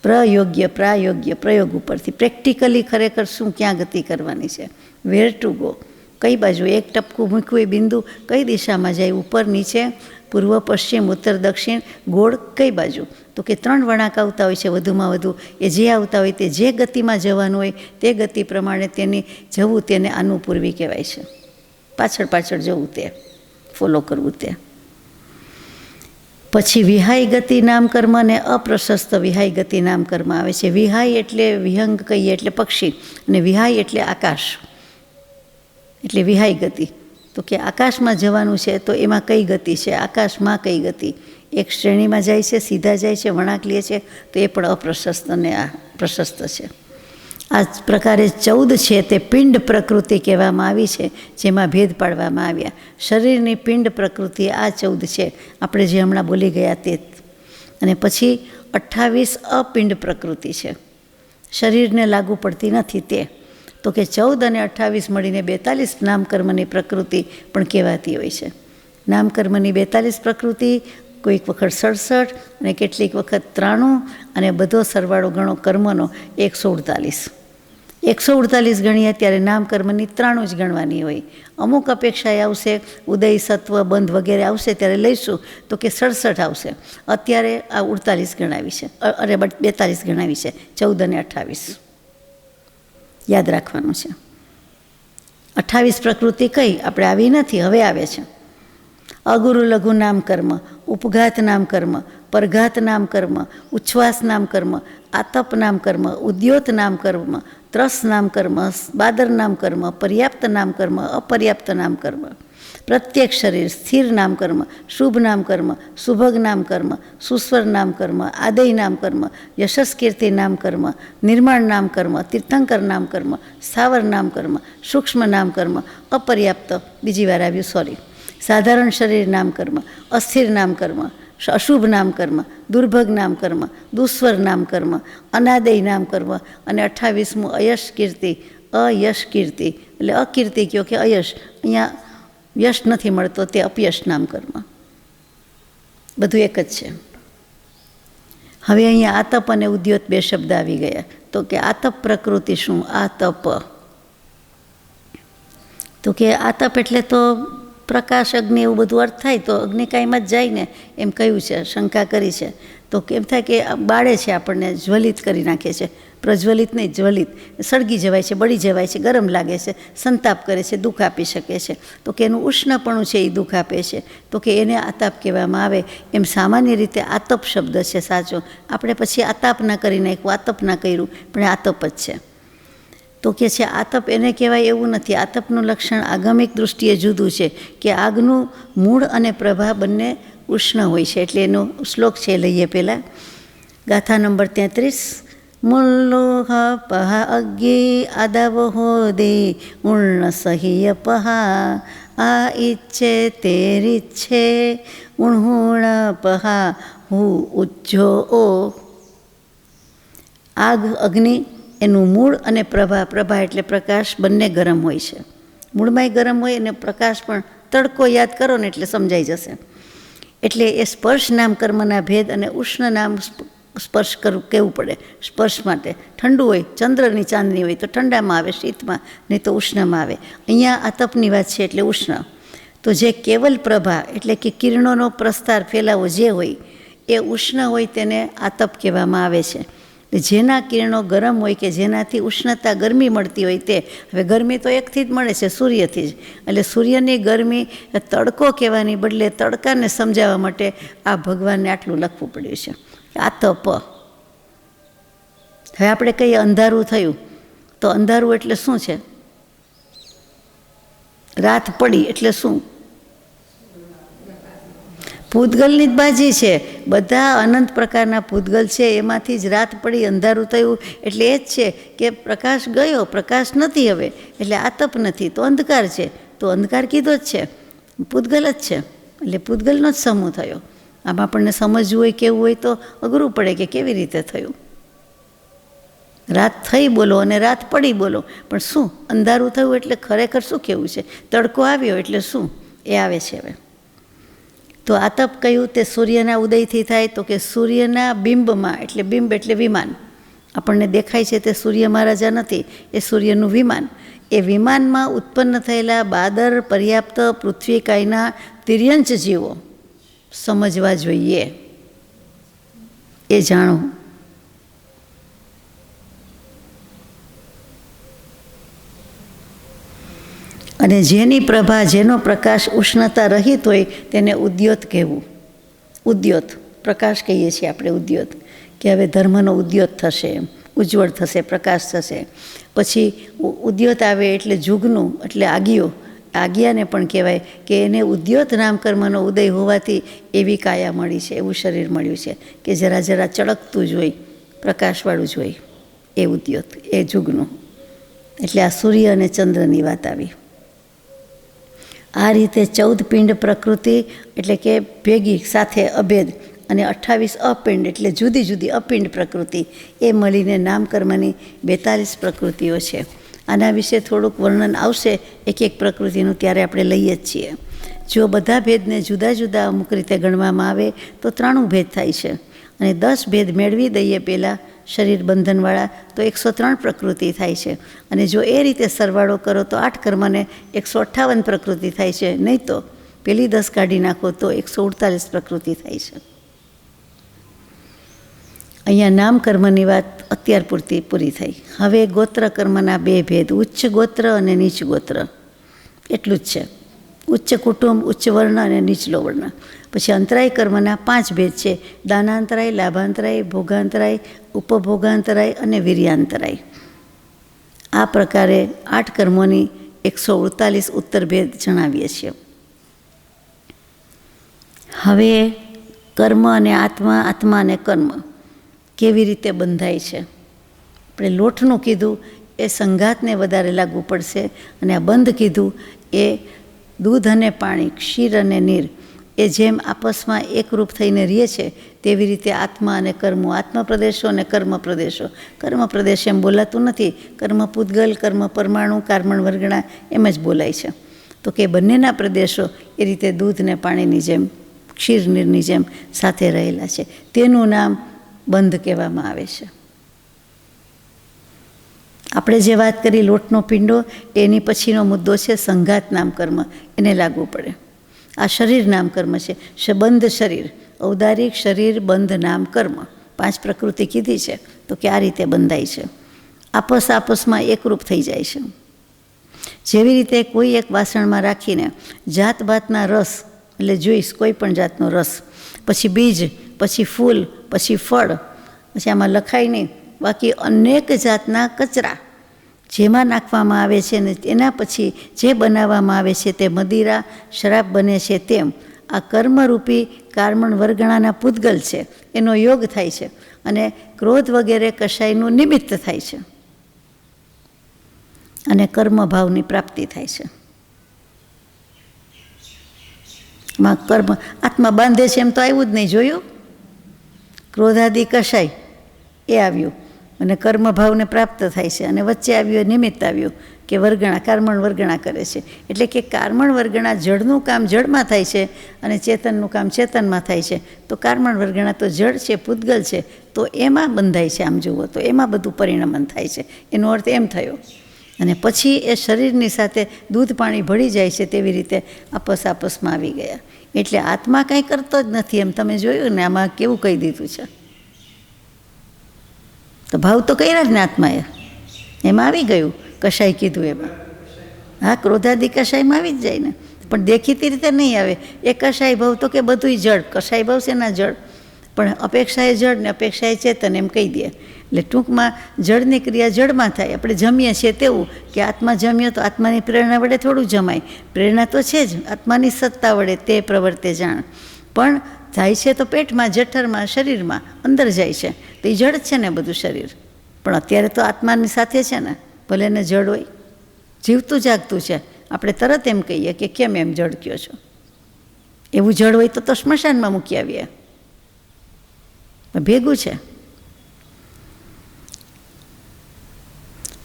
પ્રયોગ્ય, પ્રાયોગ્ય, પ્રયોગ ઉપરથી પ્રેક્ટિકલી ખરેખર શું, ક્યાં ગતિ કરવાની છે, વેર ટુ ગો, કઈ બાજુ. એક ટપકું મૂકવું એ બિંદુ કઈ દિશામાં જાય, ઉપર, નીચે, પૂર્વ, પશ્ચિમ, ઉત્તર, દક્ષિણ, ગોળ, કઈ બાજુ. તો કે 3 વળાંક આવતા હોય છે વધુમાં વધુ. એ જે આવતા હોય તે જે ગતિમાં જવાનું હોય તે ગતિ પ્રમાણે તેની જવું, તેને અનુપૂર્વી કહેવાય છે. પાછળ પાછળ જવું, તે ફોલો કરવું તે. પછી વિહાય ગતિ નામ કર્મ અને અપ્રશસ્ત વિહાય ગતિ નામ કર્મ આવે છે. વિહાય એટલે વિહંગ કહીએ, એટલે પક્ષી, અને વિહાય એટલે આકાશ, એટલે વિહાય ગતિ. તો કે આકાશમાં જવાનું છે તો એમાં કઈ ગતિ છે, આકાશમાં કઈ ગતિ? એક શ્રેણીમાં જાય છે, સીધા જાય છે, વળાંક લે છે, તો એ પણ અપ્રશસ્ત અને આ પ્રશસ્ત છે. આ પ્રકારે 14 છે તે પિંડ પ્રકૃતિ કહેવામાં આવી છે, જેમાં ભેદ પાડવામાં આવ્યા. શરીરની પિંડ પ્રકૃતિ આ 14 છે, આપણે જે હમણાં બોલી ગયા તે. અને પછી 28 અપિંડ પ્રકૃતિ છે, શરીરને લાગુ પડતી નથી તે. તો કે 14 અને 28 મળીને 42 નામકર્મની પ્રકૃતિ પણ કહેવાતી હોય છે. નામકર્મની 42 પ્રકૃતિ, કોઈક વખત 67 અને કેટલીક વખત 93, અને બધો સરવાળો ગણો કર્મનો 148. 148 ગણીએ ત્યારે નામકર્મની 93 જ ગણવાની હોય. અમુક અપેક્ષાએ આવશે, ઉદય, સત્વ, બંધ વગેરે આવશે ત્યારે લઈશું, તો કે 67 આવશે. અત્યારે આ 48 ગણાવી છે, અરે 42 ગણાવી છે. 14 અને 28 યાદ રાખવાનું છે. 28 પ્રકૃતિ કઈ? આપણે આવી નથી, હવે આવે છે. અગુરુ લઘુ નામ કર્મ, ઉપઘાત નામ કર્મ, પરઘાત નામ કર્મ, ઉચ્છ્વાસ નામ કર્મ, આતપ નામ કર્મ, ઉદ્યોત નામ કર્મ, ત્રસ નામ કર્મ, બાદર નામ કર્મ, પર્યાપ્ત નામ કર્મ, અપર્યાપ્ત નામ કર્મ, પ્રત્યેક શરીર, સ્થિર નામ કર્મ, શુભ નામ કર્મ, સુભગ નામ કર્મ, સુસ્વર નામ કર્મ, આદય નામ કર્મ, યશસ્કીર્તિ નામ કર્મ, નિર્માણ નામ કર્મ, તીર્થંકર નામ કર્મ, સ્થાવર નામ કર્મ, સૂક્ષ્મ નામ કર્મ, અપર્યાપ્ત, બીજી વાર આવ્યું, સોરી, સાધારણ શરીર નામ કર્મ, અસ્થિર નામ કર્મ, અશુભ નામ કર્મ, દુર્ભગ નામ કર્મ, દુસ્વર નામ કર્મ, અનાદય નામ કર્મ, અને 28મું અયશ કીર્તિ, અયશ કીર્તિ, એટલે અકીર્તિ કહો કે અયશ, અહીંયા યશ નથી મળતો તે અપયશ નામ કર્મ. બધું એક જ છે. હવે અહીંયા આતપ અને ઉદ્યોત 2 શબ્દ આવી ગયા. તો કે આતપ પ્રકૃતિ શું? આતપ, તો કે આતપ એટલે તો પ્રકાશ, અગ્નિ, એવું બધું અર્થ થાય. તો અગ્નિકાયમાં જ જાય ને એમ કહ્યું છે, શંકા કરી છે. તો કેમ થાય કે બાળે છે, આપણને જ્વલિત કરી નાખે છે, પ્રજ્વલિત નહીં જ્વલિત, સળગી જવાય છે, બળી જવાય છે, ગરમ લાગે છે, સંતાપ કરે છે, દુઃખ આપી શકે છે. તો કે એનું ઉષ્ણપણું છે એ દુઃખ આપે છે, તો કે એને આતાપ કહેવામાં આવે. એમ સામાન્ય રીતે આતપ શબ્દ છે સાચો, આપણે પછી આતાપ ના કરી નાખ્યું, આતપ ના કર્યું, પણ આતપ જ છે. તો કે છે આતપ એને કહેવાય એવું નથી. આતપનું લક્ષણ આગમિક દૃષ્ટિએ જુદું છે કે આગનું મૂળ અને પ્રભા બંને ઉષ્ણ હોય છે. એટલે એનો શ્લોક છે લઈએ પહેલાં, ગાથા નંબર 33. મુલ્લોહ પહા અગ્ઞે આદાવહો દે ઉર્ણ સહિય પહા આ ઈચ્છે તેરીચ્છે ઉણહુણ પહા હું ઉજ્જો ઓ. આગ અગ્નિ એનું મૂળ અને પ્રભા, પ્રભા એટલે પ્રકાશ, બંને ગરમ હોય છે. મૂળમાંય ગરમ હોય અને પ્રકાશ પણ. તડકો યાદ કરો ને એટલે સમજાઈ જશે. એટલે એ સ્પર્શ નામ કર્મના ભેદ અને ઉષ્ણ નામ સ્પર્શ કહેવું પડે. સ્પર્શ માટે ઠંડુ હોય, ચંદ્રની ચાંદની હોય તો ઠંડામાં આવે, શીતમાં, નહીં તો ઉષ્ણમાં આવે. અહીંયા આતપની વાત છે એટલે ઉષ્ણ. તો જે કેવલ પ્રભા એટલે કે કિરણોનો પ્રસ્તાર ફેલાવો જે હોય એ ઉષ્ણ હોય તેને આતપ કહેવામાં આવે છે. જેના કિરણો ગરમ હોય કે જેનાથી ઉષ્ણતા ગરમી મળતી હોય તે. હવે ગરમી તો એકથી જ મળે છે, સૂર્યથી જ. એટલે સૂર્યની ગરમી તડકો કહેવાની બદલે તડકાને સમજાવવા માટે આ ભગવાનને આટલું લખવું પડ્યું છે, આતપ. હવે આપણે કહીએ અંધારું થયું, તો અંધારું એટલે શું છે? રાત પડી એટલે શું? પૂતગલની જ બાજી છે. બધા અનંત પ્રકારના પૂતગલ છે, એમાંથી જ રાત પડી અંધારું થયું એટલે એ જ છે કે પ્રકાશ ગયો, પ્રકાશ નથી હવે, એટલે આતપ નથી, તો અંધકાર છે. તો અંધકાર કીધો જ છે, પૂતગલ જ છે, એટલે પૂતગલનો જ સમૂહ થયો. આમાં આપણને સમજવું હોય કેવું હોય તો અઘરું પડે કે કેવી રીતે થયું. રાત થઈ બોલો અને રાત પડી બોલો, પણ શું અંધારું થયું એટલે ખરેખર શું કહેવું છે? તડકો આવ્યો એટલે શું એ આવે છે. હવે તો આતપ કહ્યું તે સૂર્યના ઉદયથી થાય, તો કે સૂર્યના બિંબમાં, એટલે બિંબ એટલે વિમાન, આપણને દેખાય છે તે સૂર્ય મહારાજા નથી, એ સૂર્યનું વિમાન. એ વિમાનમાં ઉત્પન્ન થયેલા બાદર પર્યાપ્ત પૃથ્વીકાયના તિર્યંચ જીવો સમજવા જોઈએ, એ જાણો. અને જેની પ્રભા, જેનો પ્રકાશ ઉષ્ણતા રહિત હોય તેને ઉદ્યોત કહેવું. ઉદ્યોત પ્રકાશ કહીએ છીએ આપણે, ઉદ્યોત કે હવે ધર્મનો ઉદ્યોત થશે, ઉજ્જવળ થશે, પ્રકાશ થશે. પછી ઉદ્યોત આવે એટલે જુગનું, એટલે આગિયો, આજ્ઞાને પણ કહેવાય કે એને ઉદ્યોત નામકર્મનો ઉદય હોવાથી એવી કાયા મળી છે, એવું શરીર મળ્યું છે કે જરા જરા ચળકતું જ હોય, પ્રકાશવાળું જ હોય. એ ઉદ્યોત, એ જુગનું. એટલે આ સૂર્ય અને ચંદ્રની વાત આવી. આ રીતે 14 પિંડ પ્રકૃતિ એટલે કે ભેગી સાથે અભેદ, અને 28 અપિંડ એટલે જુદી જુદી અપિંડ પ્રકૃતિ, એ મળીને નામકર્મની 42 પ્રકૃતિઓ છે. આના વિશે થોડુંક વર્ણન આવશે એક એક પ્રકૃતિનું, ત્યારે આપણે લઈએ જ છીએ. જો બધા ભેદને જુદા જુદા અમુક રીતે ગણવામાં આવે તો 93 ભેદ થાય છે, અને 10 ભેદ મેળવી દઈએ પહેલાં શરીર બંધનવાળા તો 103 પ્રકૃતિ થાય છે. અને જો એ રીતે સરવાળો કરો તો 8 કર્મને 158 પ્રકૃતિ થાય છે, નહીં તો પેલી 10 કાઢી નાખો તો 148 પ્રકૃતિ થાય છે. અહીંયા નામ કર્મની વાત અત્યાર પૂરતી પૂરી થઈ. હવે ગોત્ર કર્મના 2 ભેદ, ઉચ્ચ ગોત્ર અને નીચ ગોત્ર, એટલું જ છે. ઉચ્ચ કુટુંબ, ઉચ્ચ વર્ણ અને નીચલો વર્ણ. પછી અંતરાય કર્મના 5 ભેદ છે, દાનાંતરાય, લાભાંતરાય, ભોગાંતરાય, ઉપભોગાંતરાય અને વીર્યાંતરાય. આ પ્રકારે 8 કર્મોની 148 ઉત્તર ભેદ જણાવીએ છીએ. હવે કર્મ અને આત્મા, આત્મા અને કર્મ કેવી રીતે બંધાય છે? આપણે લોટનું કીધું એ સંઘાતને વધારે લાગુ પડશે, અને આ બંધ કીધું એ દૂધ અને પાણી, ક્ષીર અને નીર, એ જેમ આપસમાં એકરૂપ થઈને રહે છે તેવી રીતે આત્મા અને કર્મો, આત્મા પ્રદેશો અને કર્મ પ્રદેશો. કર્મ પ્રદેશ એમ બોલાતું નથી, કર્મ પૂતગલ, કર્મ પરમાણુ, કાર્બન વર્ગણા એમ જ બોલાય છે. તો કે બંનેના પ્રદેશો એ રીતે દૂધ ને પાણીની જેમ, ક્ષીર નીરની જેમ સાથે રહેલા છે. તેનું નામ બંધ કહેવામાં આવે છે. આપણે જે વાત કરી લોટનો પિંડો, એની પછીનો મુદ્દો છે સંઘાત નામ કર્મ, એને લાગવું પડે. આ શરીર નામ કર્મ છે. બંધ શરીર, ઔદારિક શરીર, બંધ નામ કર્મ, 5 પ્રકૃતિ કીધી છે. તો કે આ રીતે બંધાય છે, આપસમાં એકરૂપ થઈ જાય છે. જેવી રીતે કોઈ એક વાસણમાં રાખીને જાત ભાતના રસ, એટલે જોઈશ કોઈ પણ જાતનો રસ, પછી બીજ, પછી ફૂલ, પછી ફળ, પછી આમાં લખાય નહીં, બાકી અનેક જાતના કચરા જેમાં નાખવામાં આવે છે ને એના પછી જે બનાવવામાં આવે છે તે મદિરા, શરાબ બને છે. તેમ આ કર્મરૂપી કાર્મણ વર્ગણાના પૂતગલ છે, એનો યોગ થાય છે અને ક્રોધ વગેરે કશાયનું નિમિત્ત થાય છે અને કર્મભાવની પ્રાપ્તિ થાય છે. માં કર્મ આત્મા બાંધે છે એમ તો આવ્યું જ નહીં, જોયું? ક્રોધાદિ કશાય એ આવ્યું અને કર્મભાવને પ્રાપ્ત થાય છે અને વચ્ચે આવ્યું નિમિત્ત આવ્યું કે વર્ગણા, કાર્મણ વર્ગણા કરે છે. એટલે કે કાર્મણ વર્ગણા જળનું કામ જળમાં થાય છે અને ચેતનનું કામ ચેતનમાં થાય છે. તો કાર્મણ વર્ગણા તો જળ છે, પૂતગલ છે, તો એમાં બંધાય છે. આમ જુઓ તો એમાં બધું પરિણમન થાય છે. એનો અર્થ એમ થયો. અને પછી એ શરીરની સાથે દૂધ પાણી ભળી જાય છે, તેવી રીતે આપસમાં આવી ગયા. એટલે આત્મા કંઈ કરતો જ નથી, એમ તમે જોયું ને. આમાં કેવું કહી દીધું છે, તો ભાવ તો કર્યા જ ને આત્માએ, એમાં આવી ગયું. કશાય કીધું એમાં, હા, ક્રોધાદિ કશાયમાં આવી જ જાય ને, પણ દેખીતી રીતે નહીં આવે. એ કશાય ભાવ તો કે બધુંય જળ, કશાય ભાવ છે ના જળ, પણ અપેક્ષાએ જળ ને અપેક્ષાએ ચેતન એમ કહી દે. એટલે ટૂંકમાં જળની ક્રિયા જળમાં થાય. આપણે જમીએ છીએ તેવું કે આત્મા જમ્યો તો આત્માની પ્રેરણા વડે થોડું જમાય, પ્રેરણા તો છે જ, આત્માની સત્તા વડે તે પ્રવર્તે જાણ. પણ જાય છે તો પેટમાં, જઠરમાં, શરીરમાં અંદર જાય છે, તો એ જળ જ છે ને બધું શરીર. પણ અત્યારે તો આત્માની સાથે છે ને, ભલે ને જળ હોય, જીવતું જાગતું છે. આપણે તરત એમ કહીએ કે કેમ એમ જળ કયો છો? એવું જળ હોય તો સ્મશાનમાં મૂકી આવીએ, ભેગું છે.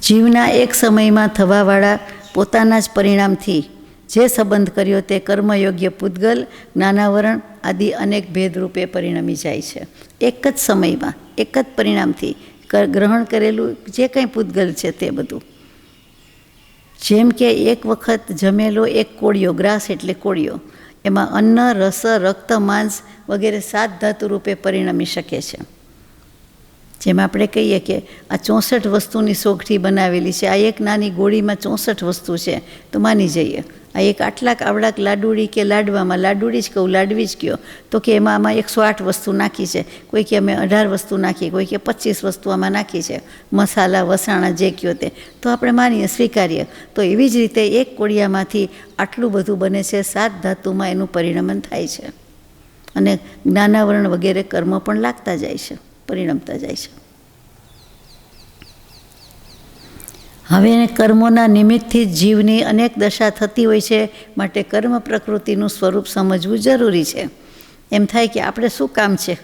જીવના એક સમયમાં થવાવાળા પોતાના જ પરિણામથી જે સંબંધ કર્યો તે કર્મયોગ્ય પૂતગલ, જ્ઞાનાવરણ આદિ અનેક ભેદરૂપે પરિણમી જાય છે. એક જ સમયમાં, એક જ પરિણામથી ગ્રહણ કરેલું જે કંઈ પૂતગલ છે તે બધું. જેમ કે એક વખત જમેલો એક કોળિયો, ગ્રાસ એટલે કોળિયો, એમાં અન્ન, રસ, રક્ત, માંસ વગેરે 7 ધાતુ રૂપે પરિણમી શકે છે. જેમ આપણે કહીએ કે આ 64 વસ્તુની સોગઠી બનાવેલી છે, આ એક નાની ગોળીમાં 64 વસ્તુ છે, તો માની જઈએ. આ એક આટલાક આવડાક લાડુડી કે લાડવામાં, લાડુડી જ કહું, લાડવી જ કહો, તો કે આમાં 108 વસ્તુ નાખી છે, કોઈ કે અમે 18 વસ્તુ નાખી, કોઈ કે 25 વસ્તુ આમાં નાખી છે, મસાલા, વસાણા જે કહો તે, તો આપણે માનીએ, સ્વીકારીએ. તો એવી જ રીતે એક કોળિયામાંથી આટલું બધું બને છે, 7 ધાતુમાં એનું પરિણમન થાય છે અને જ્ઞાનાવરણ વગેરે કર્મ પણ લાગતા જાય છે, પરિણમતા જાય છે. હવે કર્મોના નિમિત્તથી જ જીવની અનેક દશા થતી હોય છે, માટે કર્મ પ્રકૃતિનું સ્વરૂપ સમજવું જરૂરી છે. એમ થાય કે આપણે શું કામ છે,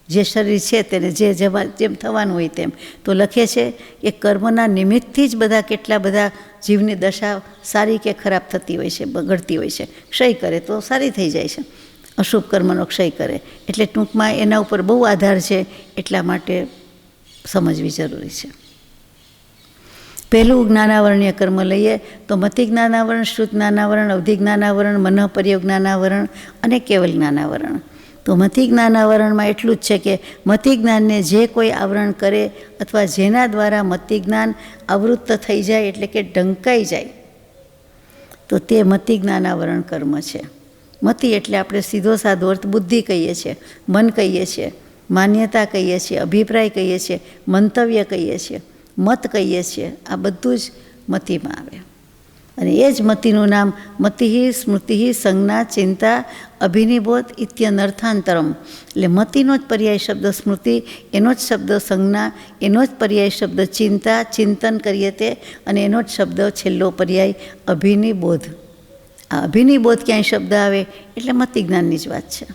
જે શરીર છે તેને જેમ થવાનું હોય તેમ. તો લખે છે કે કર્મના નિમિત્તથી જ બધા કેટલા બધા જીવની દશા સારી કે ખરાબ થતી હોય છે, બગડતી હોય છે. ક્ષય કરે તો સારી થઈ જાય છે, અશુભ કર્મનો ક્ષય કરે. એટલે ટૂંકમાં એના ઉપર બહુ આધાર છે, એટલા માટે સમજવી જરૂરી છે. પહેલું જ્ઞાનાવરણીય કર્મ લઈએ તો મતિ જ્ઞાનાવરણ, શ્રુત જ્ઞાનાવરણ, અવધિ જ્ઞાનાવરણ, મનઃપર્યોગ જ્ઞાનાવરણ અને કેવલ જ્ઞાનાવરણ. તો મતિ જ્ઞાનાવરણમાં એટલું જ છે કે મતિ જ્ઞાનને જે કોઈ આવરણ કરે અથવા જેના દ્વારા મતિ જ્ઞાન આવૃત્ત થઈ જાય, એટલે કે ઢંકાઈ જાય, તો તે મતિ જ્ઞાનાવરણ કર્મ છે. મતિ એટલે આપણે સીધો સાધો અર્થ બુદ્ધિ કહીએ છીએ, મન કહીએ છીએ, માન્યતા કહીએ છીએ, અભિપ્રાય કહીએ છીએ, મંતવ્ય કહીએ છીએ, મત કહીએ છીએ. આ બધું જ મતિમાં આવે. અને એ જ મતિનું નામ મતિ, સ્મૃતિ, સંજ્ઞા, ચિંતા, અભિનિબોધ ઇત્યનર્થાંતરમ. એટલે મતિનો જ પર્યાય શબ્દ સ્મૃતિ, એનો જ શબ્દ સંજ્ઞા, એનો જ પર્યાય શબ્દ ચિંતા, ચિંતન કરીએ તે, અને એનો જ શબ્દ છેલ્લો પર્યાય અભિનિબોધ. આ અભિનિબોધ ક્યાંય શબ્દ આવે એટલે મતિ જ્ઞાનની જ વાત છે.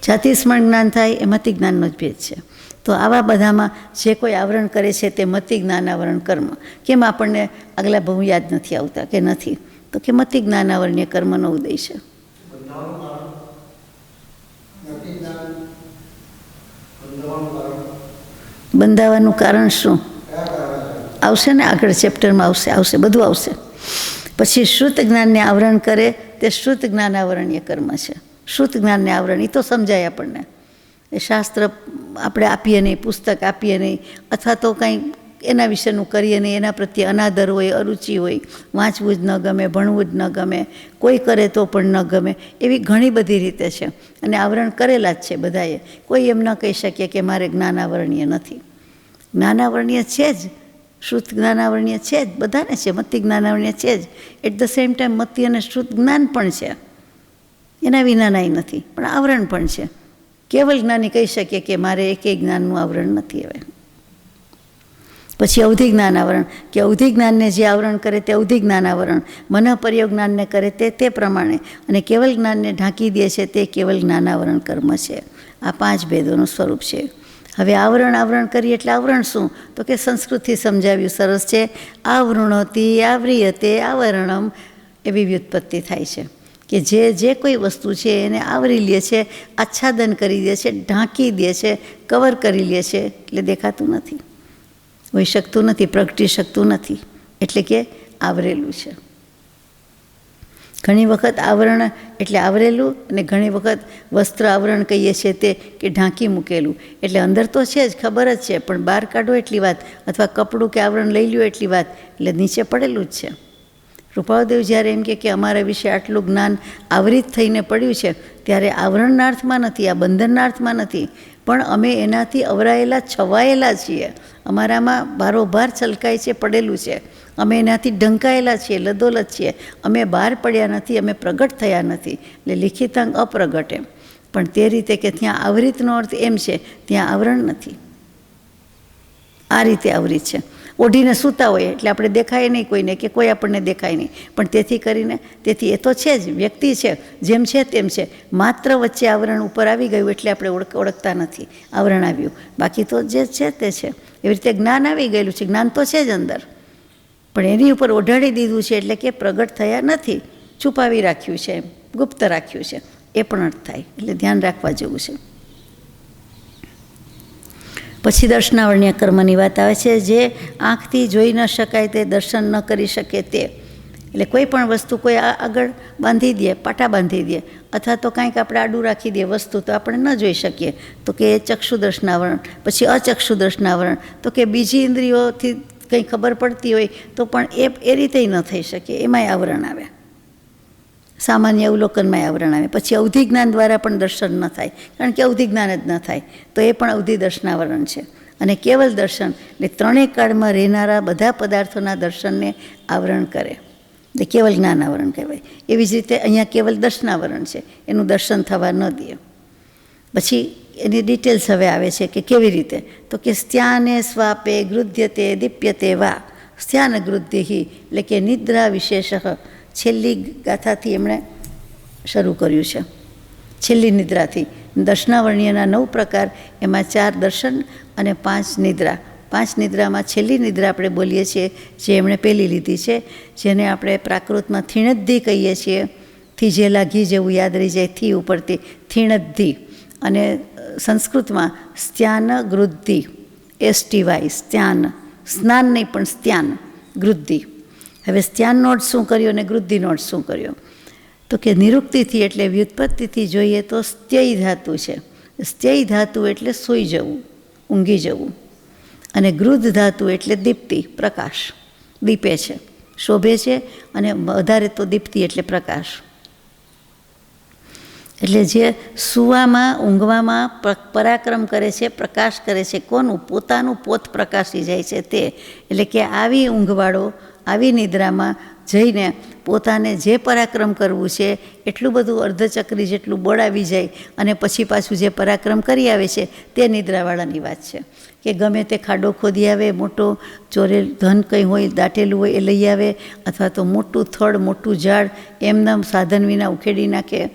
જાતિસ્મરણ જ્ઞાન થાય એ મતિ જ્ઞાનનો જ ભેદ છે. તો આવા બધામાં જે કોઈ આવરણ કરે છે તે મતિ જ્ઞાનાવરણ કર્મ. કેમ આપણને આગલા બહુ યાદ નથી આવતા કે નથી? તો કે મતિ જ્ઞાનાવરણીય કર્મનો ઉદય છે. બંધાવાનું કારણ શું આવશે ને, આગળ ચેપ્ટરમાં આવશે બધું આવશે. પછી શ્રુત જ્ઞાનને આવરણ કરે તે શ્રુત જ્ઞાનાવરણીય કર્મ છે. શ્રુત જ્ઞાનને આવરણ એ તો સમજાય આપણને. એ શાસ્ત્ર આપણે આપીએ નહીં, પુસ્તક આપીએ નહીં, અથવા તો કંઈ એના વિશેનું કરીએ નહીં, એના પ્રત્યે અનાદર હોય, અરુચિ હોય, વાંચવું જ ન ગમે, ભણવું જ ન ગમે, કોઈ કરે તો પણ ન ગમે, એવી ઘણી બધી રીતે છે. અને આવરણ કરેલા જ છે બધાએ. કોઈ એમ ન કહી શકીએ કે મારે જ્ઞાનાવરણીય નથી. જ્ઞાનાવરણીય છે જ, શ્રુત જ્ઞાનાવરણીય છે જ, બધાને છે. મતિ જ્ઞાનાવરણીય છે જ. એટ ધ સેમ ટાઈમ મતિ અને શ્રુત જ્ઞાન પણ છે, એના વિનાના નથી, પણ આવરણ પણ છે. કેવલ જ્ઞાની કહી શકીએ કે મારે એકેય જ્ઞાનનું આવરણ નથી. હવે પછી અવધિ જ્ઞાન આવરણ, કે અવધિ જ્ઞાનને જે આવરણ કરે તે અવધિ જ્ઞાન આવરણ, મન પર્યોગ જ્ઞાનને કરે તે પ્રમાણે, અને કેવલ જ્ઞાનને ઢાંકી દે છે તે કેવલ જ્ઞાનાવરણ કર્મ છે. આ 5 ભેદોનું સ્વરૂપ છે. હવે આવરણ કરીએ એટલે આવરણ શું? તો કે સંસ્કૃતથી સમજાવ્યું, સરસ છે. આવૃણોતિ આવ્રિયતે આવરણમ, એવી વ્યુત્પત્તિ થાય છે કે જે કોઈ વસ્તુ છે એને આવરી લે છે, આચ્છાદન કરી દે છે, ઢાંકી દે છે, કવર કરી લે છે, એટલે દેખાતું નથી, હોઈ શકતું નથી, પ્રગટી શકતું નથી, એટલે કે આવરેલું છે. ઘણી વખત આવરણ એટલે આવરેલું, અને ઘણી વખત વસ્ત્ર આવરણ કહીએ છીએ તે કે ઢાંકી મૂકેલું, એટલે અંદર તો છે જ, ખબર જ છે, પણ બહાર કાઢો એટલી વાત, અથવા કપડું કે આવરણ લઈ લ્યો એટલી વાત, એટલે નીચે પડેલું જ છે. કૃપાળદેવ જ્યારે એમ કે અમારા વિશે આટલું જ્ઞાન આવરિત થઈને પડ્યું છે, ત્યારે આવરણના અર્થમાં નથી, આ બંધનના અર્થમાં નથી, પણ અમે એનાથી અવરાયેલા, છવાયેલા છીએ. અમારામાં બારોબાર છલકાય છે, પડેલું છે. અમે એનાથી ઢંકાયેલા છીએ, લદોલત છીએ. અમે બહાર પડ્યા નથી, અમે પ્રગટ થયા નથી. એટલે લિખિતાંગ અપ્રગટ એમ. પણ તે રીતે કે ત્યાં આવરિતનો અર્થ એમ છે, ત્યાં આવરણ નથી. આ રીતે આવરિત છે. ઓઢીને સૂતા હોય એટલે આપણે દેખાય નહીં કોઈને, કે કોઈ આપણને દેખાય નહીં, પણ તેથી એ તો છે જ, વ્યક્તિ છે, જેમ છે તેમ છે. માત્ર વચ્ચે આવરણ ઉપર આવી ગયું એટલે આપણે ઓળખતા નથી, આવરણ આવ્યું. બાકી તો જે છે તે છે. એવી રીતે જ્ઞાન આવી ગયેલું છે, જ્ઞાન તો છે જ અંદર, પણ એની ઉપર ઓઢાડી દીધું છે, એટલે કે પ્રગટ થયા નથી, છુપાવી રાખ્યું છે, ગુપ્ત રાખ્યું છે. એ પણ અર્થ થાય, એટલે ધ્યાન રાખવા જેવું છે. પછી દર્શનાવરણીય કર્મની વાત આવે છે, જે આંખથી જોઈ ન શકાય તે, દર્શન ન કરી શકે તે. એટલે કોઈ પણ વસ્તુ કોઈ આગળ બાંધી દે, પાટા બાંધી દે, અથવા તો કાંઈક આપણે આડું રાખી દે વસ્તુ, તો આપણે ન જોઈ શકીએ, તો કે ચક્ષુ દર્શનાવરણ. પછી અચક્ષુ દર્શનાવરણ, તો કે બીજી ઇન્દ્રિયોથી કંઈ ખબર પડતી હોય તો પણ એ રીતે ન થઈ શકે, એમાંય આવરણ આવે. સામાન્ય અવલોકનમાં આવરણ આવે. પછી અવધિ જ્ઞાન દ્વારા પણ દર્શન ન થાય, કારણ કે અવધિ જ્ઞાન જ ન થાય, તો એ પણ અવધિ દર્શનાવરણ છે. અને કેવલ દર્શન એટલે ત્રણેય કાળમાં રહેનારા બધા પદાર્થોના દર્શનને આવરણ કરે, એટલે કેવલ જ્ઞાન આવરણ કહેવાય. એવી જ રીતે અહીંયા કેવલ દર્શનાવરણ છે, એનું દર્શન થવા ન દે. પછી એની ડિટેલ્સ હવે આવે છે કે કેવી રીતે, તો કે સ્ત્યાને સ્વાપે ગૃધ્યતે દીપ્યતે વા, સ્ત્યાન ગૃદ્ધિ, એટલે કે નિદ્રા વિશેષ. છેલ્લી ગાથાથી એમણે શરૂ કર્યું છે, છેલ્લી નિદ્રાથી. દર્શનાવરણીયના 9 પ્રકાર, એમાં 4 દર્શન અને 5 નિદ્રા. 5 નિદ્રામાં છેલ્લી નિદ્રા આપણે બોલીએ છીએ, જે એમણે પહેલી લીધી છે, જેને આપણે પ્રાકૃતમાં થીણદ્ધિ કહીએ છીએ. થીજેલા ઘી જેવું યાદ રહી જાય, થી ઉપરથી થીણદ્ધિ. અને સંસ્કૃતમાં સ્ત્યાન ગૃદ્ધિ, STY, સ્ત્યાન, સ્નાન નહીં પણ સ્ત્યાન ગૃદ્ધિ. હવે સ્ત્યાનનો અર્થ શું કર્યો અને ગૃદ્ધિનો અર્થ શું કર્યો? તો કે નિરુક્તિથી એટલે વ્યુત્પત્તિથી જોઈએ તો સ્ત્યય ધાતુ છે. સ્ત્યય ધાતુ એટલે સૂઈ જવું, ઊંઘી જવું. અને ગૃદ્ધ ધાતુ એટલે દીપ્તિ, પ્રકાશ, દીપે છે, શોભે છે, અને વધારે તો દીપ્તિ એટલે પ્રકાશ. એટલે જે સૂવામાં, ઊંઘવામાં પરાક્રમ કરે છે, પ્રકાશ કરે છે, કોનું? પોતાનું પોત પ્રકાશી જાય છે તે. એટલે કે આવી ઊંઘવાળો આવી નિદ્રામાં જઈને પોતાને જે પરાક્રમ કરવું છે એટલું બધું અર્ધચક્રી જેટલું બળ આવી જાય, અને પછી પાછું જે પરાક્રમ કરી આવે છે તે નિદ્રાવાળાની વાત છે. કે ગમે તે ખાડો ખોદી આવે, મોટો ચોરેલ ધન કંઈ હોય, દાટેલું હોય એ લઈ આવે, અથવા તો મોટું થડ, મોટું ઝાડ એમનામ સાધન વિના ઉખેડી નાખે.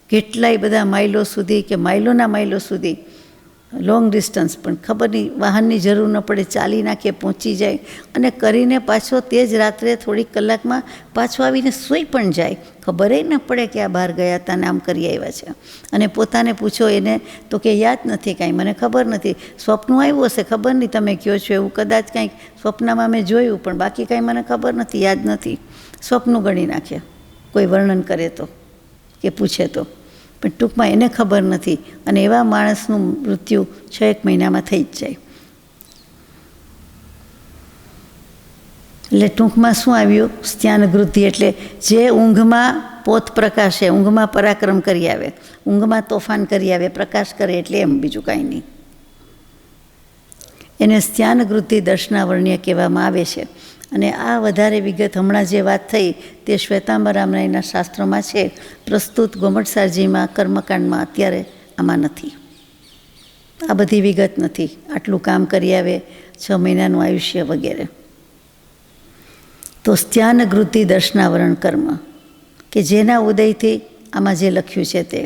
કેટલાય બધા માઇલો સુધી, કે માઇલોના માઇલો સુધી, લોંગ ડિસ્ટન્સ, પણ ખબર નહીં, વાહનની જરૂર ન પડે, ચાલી નાખે, પહોંચી જાય. અને કરીને પાછો તે જ રાત્રે થોડીક કલાકમાં પાછો આવીને સૂઈ પણ જાય, ખબર ન પડે કે આ બહાર ગયા હતા ને આમ કરી આવ્યા છે. અને પોતાને પૂછો એને તો કે યાદ નથી કાંઈ, મને ખબર નથી, સ્વપ્નું આવ્યું હશે, ખબર નહીં, તમે કહો છો એવું, કદાચ કાંઈક સ્વપ્નમાં મેં જોયું, પણ બાકી કાંઈ મને ખબર નથી, યાદ નથી. સ્વપ્નું ગણી નાખે કોઈ વર્ણન કરે તો કે પૂછે તો, પણ ટૂંકમાં એને ખબર નથી, અને એવા માણસનું મૃત્યુ 6 મહિનામાં થઈ જ જાય. એટલે ટૂંકમાં શું આવ્યું? સ્ત્યાનગૃતિ એટલે જે ઊંઘમાં પોત પ્રકાશે, ઊંઘમાં પરાક્રમ કરી આવે, ઊંઘમાં તોફાન કરી આવે, પ્રકાશ કરે, એટલે એમ, બીજું કાંઈ નહીં. એને સ્ત્યાનગૃતિ દર્શનાવર્ણ્ય કહેવામાં આવે છે. અને આ વધારે વિગત હમણાં જે વાત થઈ તે શ્વેતાંબરામરાયના શાસ્ત્રોમાં છે, પ્રસ્તુત ગોમટસારજીમાં કર્મકાંડમાં અત્યારે આમાં નથી. આ બધી વિગત નથી. આટલું કામ કરી આવે, 6 મહિનાનું આયુષ્ય વગેરે. તો સ્ત્યાનગૃતિ દર્શનાવરણ કર્મ કે જેના ઉદયથી આમાં જે લખ્યું છે તે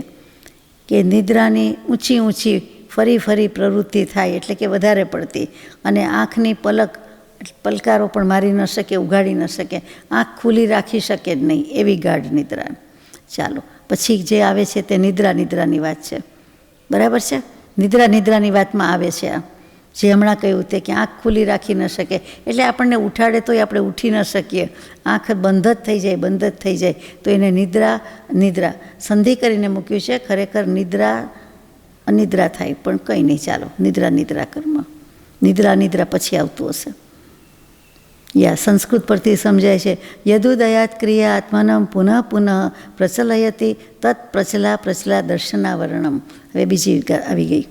કે નિદ્રાની ઊંચી ઊંચી ફરી ફરી પ્રવૃત્તિ થાય, એટલે કે વધારે પડતી, અને આંખની પલકારો પણ મારી ન શકે, ઉગાડી ન શકે, આંખ ખુલ્લી રાખી શકે જ નહીં, એવી ગાઢ નિદ્રા. ચાલો પછી જે આવે છે તે નિદ્રાની વાત છે. બરાબર છે? નિદ્રાની વાતમાં આવે છે આ જે હમણાં કહ્યું તે કે આંખ ખુલ્લી રાખી ન શકે, એટલે આપણને ઉઠાડે તોય આપણે ઉઠી ન શકીએ, આંખ બંધ જ થઈ જાય, તો એને નિદ્રા સંધિ કરીને મૂક્યું છે. ખરેખર અનિદ્રા થાય, પણ કંઈ નહીં, ચાલો નિદ્રા કર્મ. નિદ્રા પછી આવતું હશે. સંસ્કૃત પરથી સમજાય છે, યદુદયાત ક્રિયા આત્માનમ પુનઃ પ્રચલયતી તત્ પ્રચલા દર્શનાવરણમ. હવે બીજી આવી ગઈ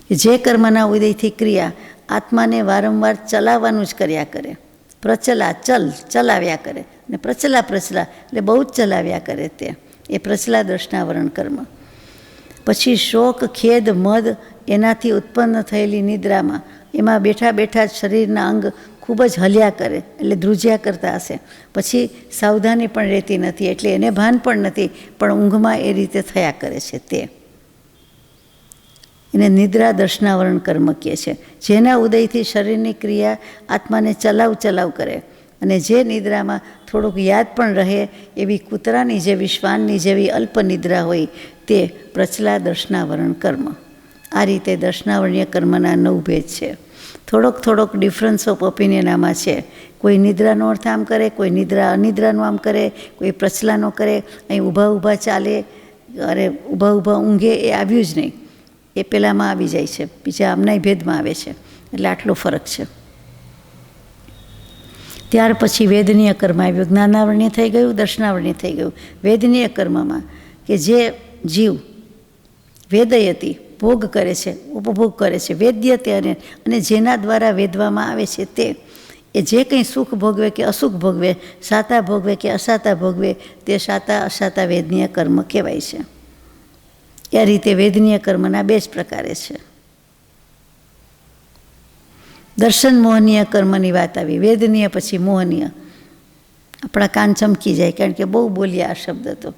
કે જે કર્મના ઉદયથી ક્રિયા આત્માને વારંવાર ચલાવવાનું જ કર્યા કરે, ચલાવ્યા કરે, ને પ્રચલા એટલે બહુ જ ચલાવ્યા કરે, તે એ પ્રચલા દર્શનાવરણ કર્મ. પછી શોક, ખેદ, મદ એનાથી ઉત્પન્ન થયેલી નિદ્રામાં એમાં બેઠા બેઠા જ શરીરના અંગ ખૂબ જ હલ્યા કરે, એટલે ધ્રુજ્યા કરતા હશે. પછી સાવધાની પણ રહેતી નથી, એટલે એને ભાન પણ નથી, પણ ઊંઘમાં એ રીતે થયા કરે છે. તે એને નિદ્રા દર્શનાવરણ કર્મ કહે છે. જેના ઉદયથી શરીરની ક્રિયા આત્માને ચલાવ કરે, અને જે નિદ્રામાં થોડુંક યાદ પણ રહે એવી કૂતરાની જેવી, શ્વાનની જેવી અલ્પ નિદ્રા હોય, તે પ્રચલા દર્શનાવરણ કર્મ. આ રીતે દર્શનાવરણીય કર્મના 9 ભેદ છે. થોડોક ડિફરન્સ ઓફ ઓપિનિયન આમાં છે. કોઈ નિદ્રાનો અર્થ આમ કરે, કોઈ અનિદ્રાનો આમ કરે, કોઈ પ્રચલાનો કરે. અહીં ઊભા ચાલે, અરે ઊભા ઊંઘે, એ આવ્યું જ નહીં, એ પહેલાંમાં આવી જાય છે, બીજા આમનાય ભેદમાં આવે છે. એટલે આટલો ફરક છે. ત્યાર પછી વેદનીય કર્મ આવ્યું. જ્ઞાનાવરણીય થઈ ગયું, દર્શનાવરણીય થઈ ગયું. વેદનીય કર્મમાં કે જે જીવ વેદયતી ભોગ કરે છે, ઉપભોગ કરે છે, વેદ્યતે અને જેના દ્વારા વેદવામાં આવે છે, તે એ જે કંઈ સુખ ભોગવે કે અસુખ ભોગવે, સાતા ભોગવે કે અસાતા ભોગવે, તે સાતા અસાતા વેદનીય કર્મ કહેવાય છે. એ રીતે વેદનીય કર્મના 2 જ પ્રકારે છે. દર્શન મોહનીય કર્મની વાત આવી. વેદનીય પછી મોહનીય. આપણા કાન ચમકી જાય, કારણ કે બહુ બોલ્યા આ શબ્દ.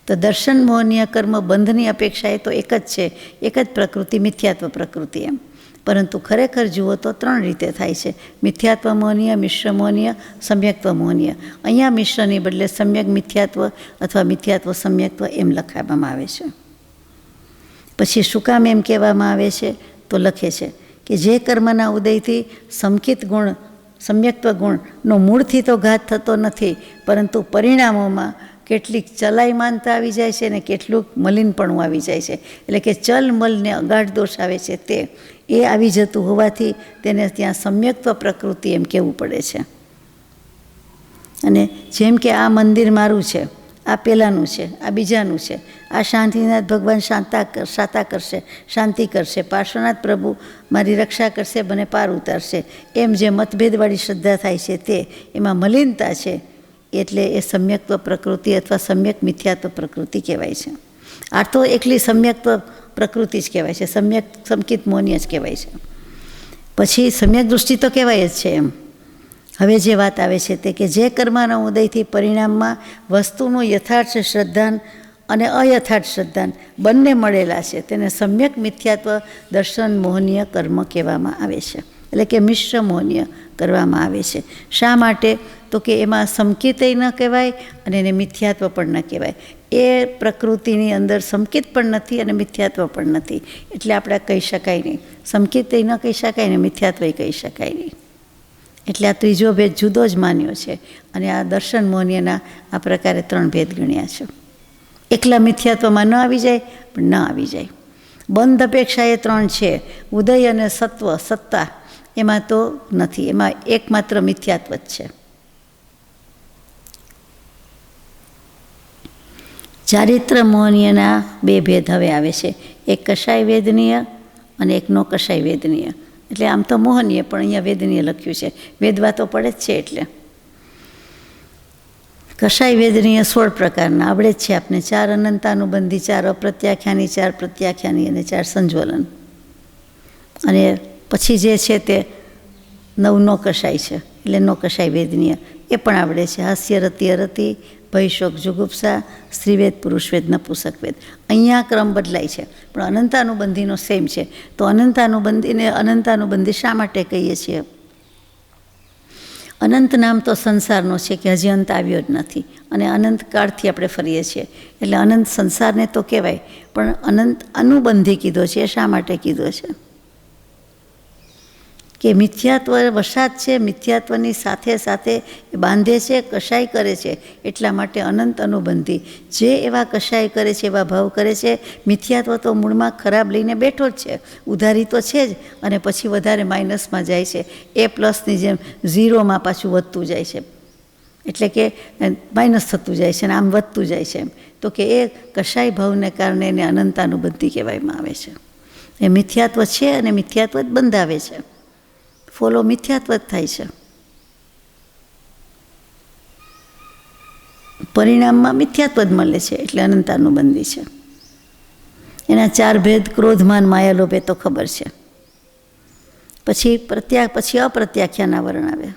તો દર્શન મોહનીય કર્મ બંધની અપેક્ષાએ તો એક જ છે, એક જ પ્રકૃતિ, મિથ્યાત્વ પ્રકૃતિ એમ. પરંતુ ખરેખર જુઓ તો 3 રીતે થાય છે: મિથ્યાત્વ મોહનીય, મિશ્ર મોહનીય, સમ્યક્ત્વ મોહનીય. અહીંયા મિશ્રની બદલે સમ્યક મિથ્યાત્વ અથવા મિથ્યાત્વ સમ્યક્ત્વ એમ લખાવવામાં આવે છે. પછી શું કામ એમ કહેવામાં આવે છે? તો લખે છે કે જે કર્મના ઉદયથી સમ્યક્ત્વ ગુણનો મૂળથી તો ઘાત થતો નથી, પરંતુ પરિણામોમાં કેટલીક ચલાયમાનતા આવી જાય છે ને કેટલુંક મલિનપણું આવી જાય છે. એટલે કે ચલ મલને અગાઢ દોષ આવે છે, તે એ આવી જતું હોવાથી તેને ત્યાં સમ્યક્ત્વ પ્રકૃતિ એમ કહેવું પડે છે. અને જેમ કે આ મંદિર મારું છે, આ પહેલાંનું છે, આ બીજાનું છે, આ શાંતિનાથ ભગવાન શાંતિ કરશે, પાર્શ્વનાથ પ્રભુ મારી રક્ષા કરશે, મને પાર ઉતારશે, એમ જે મતભેદવાળી શ્રદ્ધા થાય છે, તે એમાં મલિનતા છે. એટલે એ સમ્યક્ત્વ પ્રકૃતિ અથવા સમ્યક મિથ્યાત્વ પ્રકૃતિ કહેવાય છે. આ તો એકલી સમ્યક્ત્વ પ્રકૃતિ જ કહેવાય છે, સંકિત મૌન્ય જ કહેવાય છે. પછી સમ્યક દૃષ્ટિ તો કહેવાય જ છે એમ. હવે જે વાત આવે છે તે કે જે કર્મના ઉદયથી પરિણામમાં વસ્તુનું યથાર્થ શ્રદ્ધાન અને અયથાર્થ શ્રદ્ધાન બંને મળેલા છે, તેને સમ્યક મિથ્યાત્વ દર્શન મોહનીય કર્મ કહેવામાં આવે છે. એટલે કે મિશ્ર મોહનીય કરવામાં આવે છે. શા માટે? તો કે એમાં સંકિતય ન કહેવાય અને એને મિથ્યાત્વ પણ ન કહેવાય. એ પ્રકૃતિની અંદર સંકિત પણ નથી અને મિથ્યાત્વ પણ નથી, એટલે આપણે કહી શકાય નહીં. સંકિતય ન કહી શકાય ને મિથ્યાત્વય કહી શકાય નહીં. એટલે આ ત્રીજો ભેદ જુદો જ માન્યો છે અને આ દર્શન મોહનીયના આ પ્રકારે 3 ભેદ ગણ્યા છે. એકલા મિથ્યાત્વમાં ન આવી જાય, પણ ન આવી જાય. બંધ અપેક્ષા એ 3 છે. ઉદય અને સત્વ, સત્તા, એમાં તો નથી, એમાં એકમાત્ર મિથ્યાત્વ જ છે. ચારિત્ર મોહનીયના 2 ભેદ હવે આવે છે. એક કષાય વેદનીય અને એક નો કષાય વેદનીય. એટલે આમ તો મોહનીય, પણ અહીંયા વેદનીય લખ્યું છે. વેદવા તો પડે જ છે. એટલે કષાય વેદનીય 16 પ્રકારના આવડે જ છે આપને. 4 અનંતાનુબંધી, 4 અપ્રત્યાખ્યાની, 4 પ્રત્યાખ્યાની અને 4 સંજ્વલન. અને પછી જે છે તે 9 નો કષાય છે, એટલે નો કષાય વેદનીય એ પણ આવડે છે. હાસ્ય રતિ અરતિ, ભય શોક જુગુપ્સા, સ્ત્રીવેદ પુરુષવેદ નપુસકવેદ. અહીંયા ક્રમ બદલાય છે, પણ અનંતાનુબંધીનો સેમ છે. તો અનંતાનુબંધીને અનંતાનુબંધી શા માટે કહીએ છીએ? અનંત નામ તો સંસારનો છે કે હજી અંત આવ્યો જ નથી, અને અનંત કાળથી આપણે ફરીએ છીએ, એટલે અનંત સંસારને તો કહેવાય. પણ અનંત અનુબંધી કીધો છે. એ શા માટે કીધો છે? કે મિથ્યાત્વ વશાત છે, મિથ્યાત્વની સાથે સાથે એ બાંધે છે, કશાય કરે છે. એટલા માટે અનંત અનુબંધી. જે એવા કશાય કરે છે, એવા ભાવ કરે છે. મિથ્યાત્વ તો મૂળમાં ખરાબ લઈને બેઠો જ છે, ઉધારી તો છે જ, અને પછી વધારે માઇનસમાં જાય છે. એ પ્લસની જેમ 0માં પાછું વધતું જાય છે, એટલે કે માઇનસ થતું જાય છે, અને આમ વધતું જાય છે. તો કે એ કશાય ભાવને કારણે એને અનંતાનુબંધી કહેવામાં આવે છે. એ મિથ્યાત્વ છે અને મિથ્યાત્વ જ બંધાવે છે. ફોલો મિથ્યાત્વ જ થાય છે. પરિણામમાં મિથ્યાત્વ જ મળે છે, એટલે અનંતાનુબંધી છે. એના 4 ભેદ ક્રોધમાન માયા લોભ એ તો ખબર છે. પછી અપ્રત્યાખ્યાના વરણ આવે.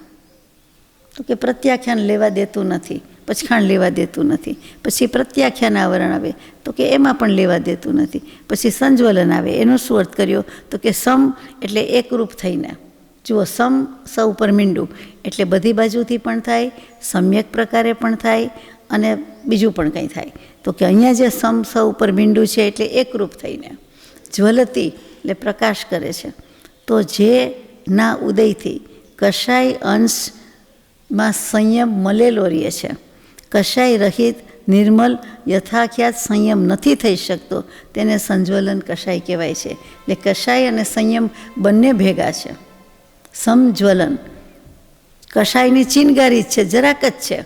તો કે પ્રત્યાખ્યાન લેવા દેતું નથી, પછખાણ લેવા દેતું નથી. પછી પ્રત્યાખ્યાના વરણ આવે, તો કે એમાં પણ લેવા દેતું નથી. પછી સંજ્વલન આવે. એનો શું અર્થ કર્યો? તો કે સમ એટલે એકરૂપ થઈને. જુઓ, સમ સ ઉપર મીંડું, એટલે બધી બાજુથી પણ થાય, સમ્યક પ્રકારે પણ થાય, અને બીજું પણ કંઈ થાય. તો કે અહીંયા જે સમ સ ઉપર મીંડું છે, એટલે એકરૂપ થઈને. જ્વલતી એટલે પ્રકાશ કરે છે. તો જે ના ઉદયથી કશાય અંશમાં સંયમ મળેલો રહે છે, કશાય રહિત નિર્મલ યથાખ્યાત સંયમ નથી થઈ શકતો, તેને સંજ્વલન કશાય કહેવાય છે. એટલે કશાય અને સંયમ બંને ભેગા છે. સમજ્વલન કશાયની ચિનગારી જ છે, જરાક જ છે,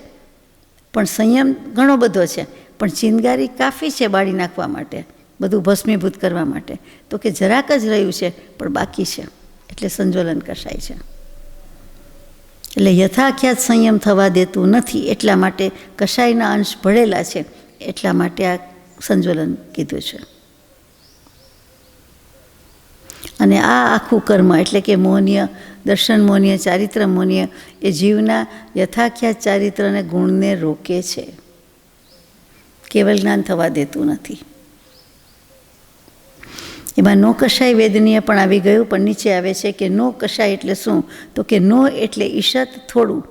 પણ સંયમ ઘણો બધો છે. પણ ચિનગારી કાફી છે બાળી નાખવા માટે, બધું ભસ્મીભૂત કરવા માટે. તો કે જરાક જ રહ્યું છે, પણ બાકી છે, એટલે સંજ્વલન કશાય છે. એટલે યથાખ્યાત સંયમ થવા દેતું નથી, એટલા માટે કશાયના અંશ ભળેલા છે, એટલા માટે આ સંજ્વલન કીધું છે. અને આ આખું કર્મ એટલે કે મોહનીય, દર્શન મોહનીય, ચારિત્ર મોહનીય એ જીવના યથાખ્યાત ચારિત્રને ગુણને રોકે છે, કેવલ જ્ઞાન થવા દેતું નથી. એમાં નો કશાય વેદનીય પણ આવી ગયું, પણ નીચે આવે છે કે નો કશાય એટલે શું? તો કે નો એટલે ઈશત થોડું,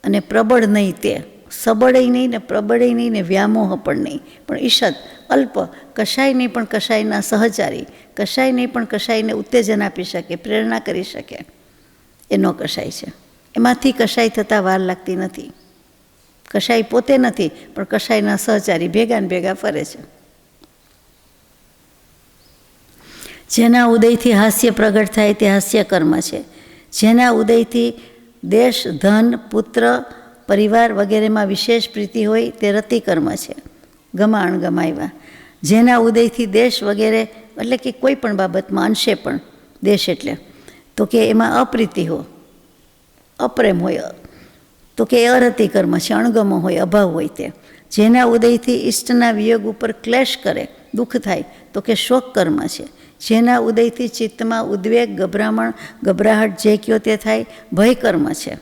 અને પ્રબળ નહીં તે, સબળે નહીં ને પ્રબળે નહીં ને વ્યામોહ પણ નહીં, પણ ઈશત અલ્પ, કશાય નહીં પણ કશાયના સહચારી, કશાય નહીં પણ કશાયને ઉત્તેજન આપી શકે, પ્રેરણા કરી શકે, એનો કશાય છે. એમાંથી કશાય થતાં વાર લાગતી નથી. કશાય પોતે નથી, પણ કશાયના સહચારી ભેગા ને ભેગા ફરે છે. જેના ઉદયથી હાસ્ય પ્રગટ થાય તે હાસ્ય કર્મ છે. જેના ઉદયથી દેશ, ધન, પુત્ર, પરિવાર વગેરેમાં વિશેષ પ્રીતિ હોય તે રતિકર્મ છે, ગમાણ ગમાવ્યા. જેના ઉદયથી દેશ વગેરે એટલે કે કોઈ પણ બાબતમાં અંશે પણ દેશ એટલે તો કે એમાં અપ્રીતિ હોય, અપ્રેમ હોય, તો કે અરતિકર્મ છે, અણગમો હોય, અભાવ હોય તે. જેના ઉદયથી ઈષ્ટના વિયોગ ઉપર ક્લેશ કરે, દુઃખ થાય, તો કે શોક કર્મ છે. જેના ઉદયથી ચિત્તમાં ઉદ્વેગ, ગભરાહટ જે કયો તે થાય, ભય કર્મ છે.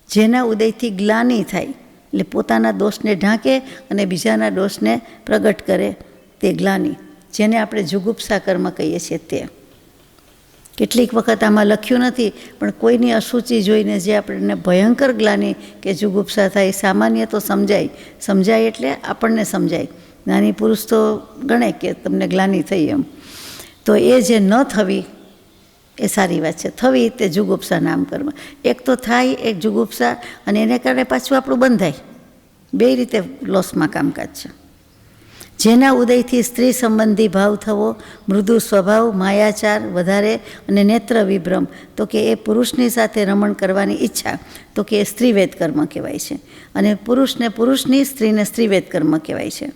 જેના ઉદયથી ગ્લાનિ થાય એટલે પોતાના દોષને ઢાંકે અને બીજાના દોષને પ્રગટ કરે, તે ગ્લાનિ, જેને આપણે જુગુપ્સા કર્મ કહીએ છીએ તે. કેટલીક વખત આમાં લખ્યું નથી, પણ કોઈની અશુચિ જોઈને જે આપણને ભયંકર ગ્લાનિ કે જુગુપ્સા થાય, સામાન્ય તો સમજાય એટલે આપણને સમજાય, જ્ઞાની પુરુષ તો ગણે કે તમને ગ્લાનિ થઈ એમ. તો એ જે ન થવી એ સારી વાત છે. થવી તે જુગુપ્સા નામ કર્મ. એક તો થાય, એક જુગુપ્સા, અને એને કારણે પાછું આપણું બંધાય. બે રીતે લોસમાં કામકાજ છે. જેના ઉદયથી સ્ત્રી સંબંધી ભાવ થવો, મૃદુ સ્વભાવ, માયાચાર વધારે અને નેત્ર વિભ્રમ, તો કે એ પુરુષની સાથે રમણ કરવાની ઈચ્છા, તો કે એ સ્ત્રીવેદ કર્મ કહેવાય છે. અને પુરુષને પુરુષની, સ્ત્રીને સ્ત્રીવેદ કર્મ કહેવાય છે.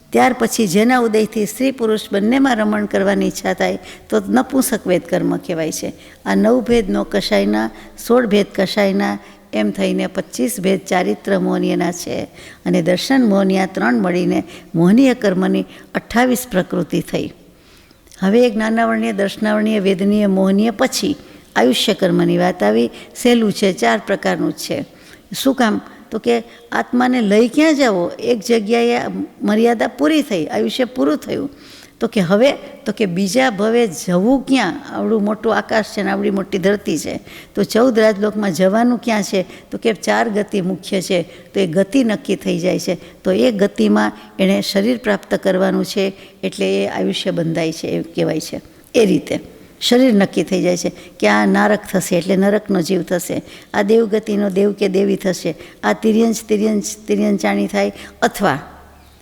ત્યાર પછી જેના ઉદયથી સ્ત્રી પુરુષ બંનેમાં રમણ કરવાની ઈચ્છા થાય તો નપુંસક વેદ કર્મ કહેવાય છે. આ 9 ભેદનો કશાયના, 16 ભેદ કશાયના, એમ થઈને 25 ભેદ ચારિત્ર મોહનીયના છે. અને દર્શન મોહનીયા 3 મળીને મોહનીય કર્મની 28 પ્રકૃતિ થઈ. હવે એક જ્ઞાનાવરણીય, દર્શનાવરણીય, વેદનીય, મોહનીય, પછી આયુષ્ય કર્મની વાત આવી. સહેલું છે, 4 પ્રકારનું જ છે. શું કામ? તો કે આત્માને લઈ ક્યાં જાવો? એક જગ્યાએ મર્યાદા પૂરી થઈ, આયુષ્ય પૂરું થયું. તો કે હવે તો કે બીજા ભવે જવું ક્યાં? આવડું મોટું આકાશ છે ને આવડી મોટી ધરતી છે, તો 14 રાજલોકમાં જવાનું ક્યાં છે? તો કે 4 ગતિ મુખ્ય છે. તો એ ગતિ નક્કી થઈ જાય છે. તો એ ગતિમાં એણે શરીર પ્રાપ્ત કરવાનું છે, એટલે એ આયુષ્ય બંધાય છે, એ કહેવાય છે. એ રીતે શરીર નક્કી થઈ જાય છે કે આ નારક થશે એટલે નરકનો જીવ થશે, આ દેવગતિનો દેવ કે દેવી થશે, આ તિર્યંચાણી થાય, અથવા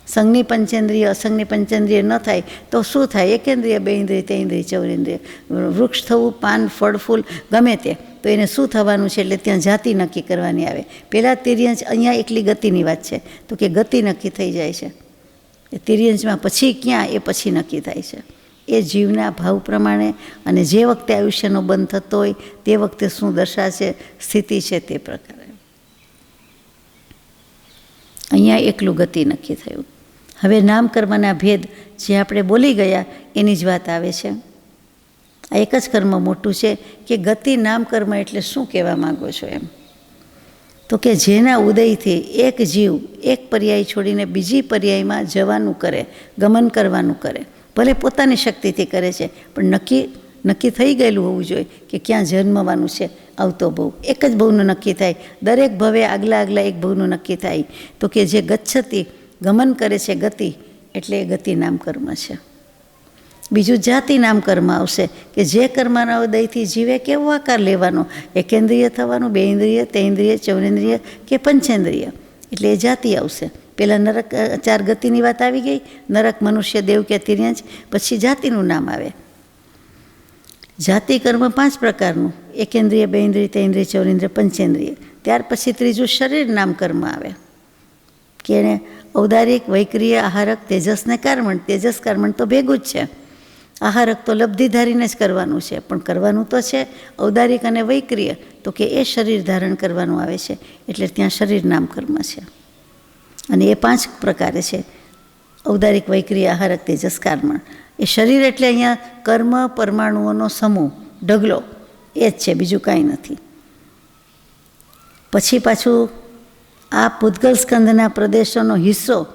સંઘની પંચેન્દ્રિય અસંઘની પંચેન્દ્રિય ન થાય તો શું થાય? એકેન્દ્રિય, બેઇન્દ્રિય, તેઇન્દ્રિય, ચૌરેન્દ્રિય. વૃક્ષ થવું, પાન, ફળ, ફૂલ ગમે તે, તો એને શું થવાનું છે? એટલે ત્યાં જાતિ નક્કી કરવાની આવે. પહેલાં તિર્યંચ, અહીંયા એકલી ગતિની વાત છે, તો કે ગતિ નક્કી થઈ જાય છે. એ તિર્યંચમાં પછી ક્યાં? એ પછી નક્કી થાય છે. એ જીવના ભાવ પ્રમાણે, અને જે વખતે આયુષ્યનો બંધ થતો હોય તે વખતે શું દશા છે, સ્થિતિ છે, તે પ્રકારે અહીંયા એકલું ગતિ નક્કી થયું. હવે નામકર્મના ભેદ જે આપણે બોલી ગયા એની જ વાત આવે છે. આ એક જ કર્મ મોટું છે કે ગતિ નામકર્મ એટલે શું કહેવા માગો છો એમ? તો કે જેના ઉદયથી એક જીવ એક પર્યાય છોડીને બીજી પર્યાયમાં જવાનું કરે, ગમન કરવાનું કરે. ભલે પોતાની શક્તિથી કરે છે, પણ નક્કી થઈ ગયેલું હોવું જોઈએ કે ક્યાં જન્મવાનું છે. આવતો ભવ એક જ ભવનું નક્કી થાય, દરેક ભવે આગલા એક ભવનું નક્કી થાય. તો કે જે ગચ્છતી ગમન કરે છે ગતિ, એટલે એ ગતિ નામ કર્મ છે. બીજું જાતિ નામ કર્મ આવશે કે જે કર્મના ઉદયથી જીવે કેવો આકાર લેવાનો, એકેન્દ્રિય થવાનું, બેઇન્દ્રિય, તેઇન્દ્રિય, ચૌરેન્દ્રિય કે પંચેન્દ્રિય, એટલે એ જાતિ આવશે. પહેલાં નરક 4 ગતિની વાત આવી ગઈ, નરક, મનુષ્ય, દેવ કે તિર્યંચ. પછી જાતિનું નામ આવે. જાતિ કર્મ 5 પ્રકારનું: એકેન્દ્રિય, બેઇન્દ્રિય, તેઇન્દ્રિય, ચૌરેન્દ્રિય, પંચેન્દ્રિય. ત્યાર પછી ત્રીજું શરીર નામ કર્મ આવે, કે એને ઔદારિક, વૈક્રિય, આહારક, તેજસ ને કર્મણ. તેજસ કર્મણ તો ભેગું જ છે. આહારક તો લબ્ધિધારીને જ કરવાનું છે, પણ કરવાનું તો છે ઔદારિક અને વૈક્રિય, તો કે એ શરીર ધારણ કરવાનું આવે છે, એટલે ત્યાં શરીર નામ કર્મ છે. અને એ 5 પ્રકારે છે: ઔદારિક, વૈક્રિય, આહારક, તેજસ, કર્મણ. એ શરીર એટલે અહીંયા કર્મ પરમાણુઓનો સમૂહ, ઢગલો, એ જ છે, બીજું કાંઈ નથી. પછી પાછું આ પૂતગલ સ્કંદના પ્રદેશોનો હિસ્સો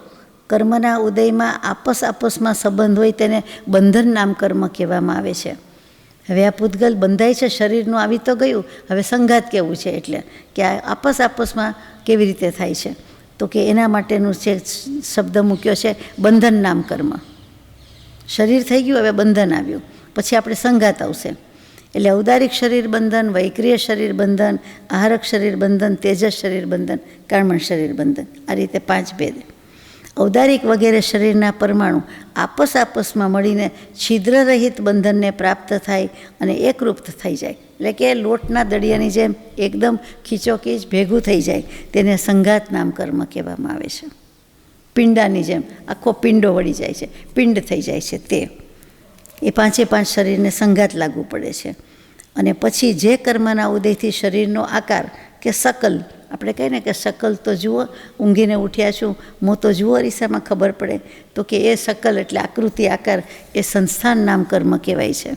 કર્મના ઉદયમાં આપસમાં સંબંધ હોય તેને બંધન નામ કર્મ કહેવામાં આવે છે. હવે આ પૂતગલ બંધાય છે, શરીરનું આવી તો ગયું, હવે સંઘાત કેવું છે, એટલે કે આ આપસમાં કેવી રીતે થાય છે? તો કે એના માટેનું છે શબ્દ મૂક્યો છે બંધન નામ કર્મ. શરીર થઈ ગયું, હવે બંધન આવ્યું, પછી આપણે સંઘાત આવશે. એટલે ઔદારિક શરીર બંધન, વૈક્રિય શરીર બંધન, આહારક શરીર બંધન, તેજસ શરીર બંધન, કર્મણ શરીર બંધન. આ રીતે 5 ભેદ. ઔદારિક વગેરે શરીરના પરમાણુ આપસમાં મળીને છિદ્ર રહિત બંધનને પ્રાપ્ત થાય અને એકરૂપ થઈ જાય, એટલે કે લોટના દળિયાની જેમ એકદમ ખીચોખીચ ભેગું થઈ જાય, તેને સંઘાત નામ કર્મ કહેવામાં આવે છે. પિંડાની જેમ આખો પિંડો વળી જાય છે, પિંડ થઈ જાય છે. તે એ 5 શરીરને સંઘાત લાગુ પડે છે. અને પછી જે કર્મના ઉદયથી શરીરનો આકાર કે શકલ, આપણે કહીએ ને કે શકલ તો જુઓ, ઊંઘીને ઉઠ્યા છું, મોં તો જુઓ અરીસામાં ખબર પડે, તો કે એ શકલ એટલે આકૃતિ, આકાર, એ સંસ્થાન નામ કર્મ કહેવાય છે,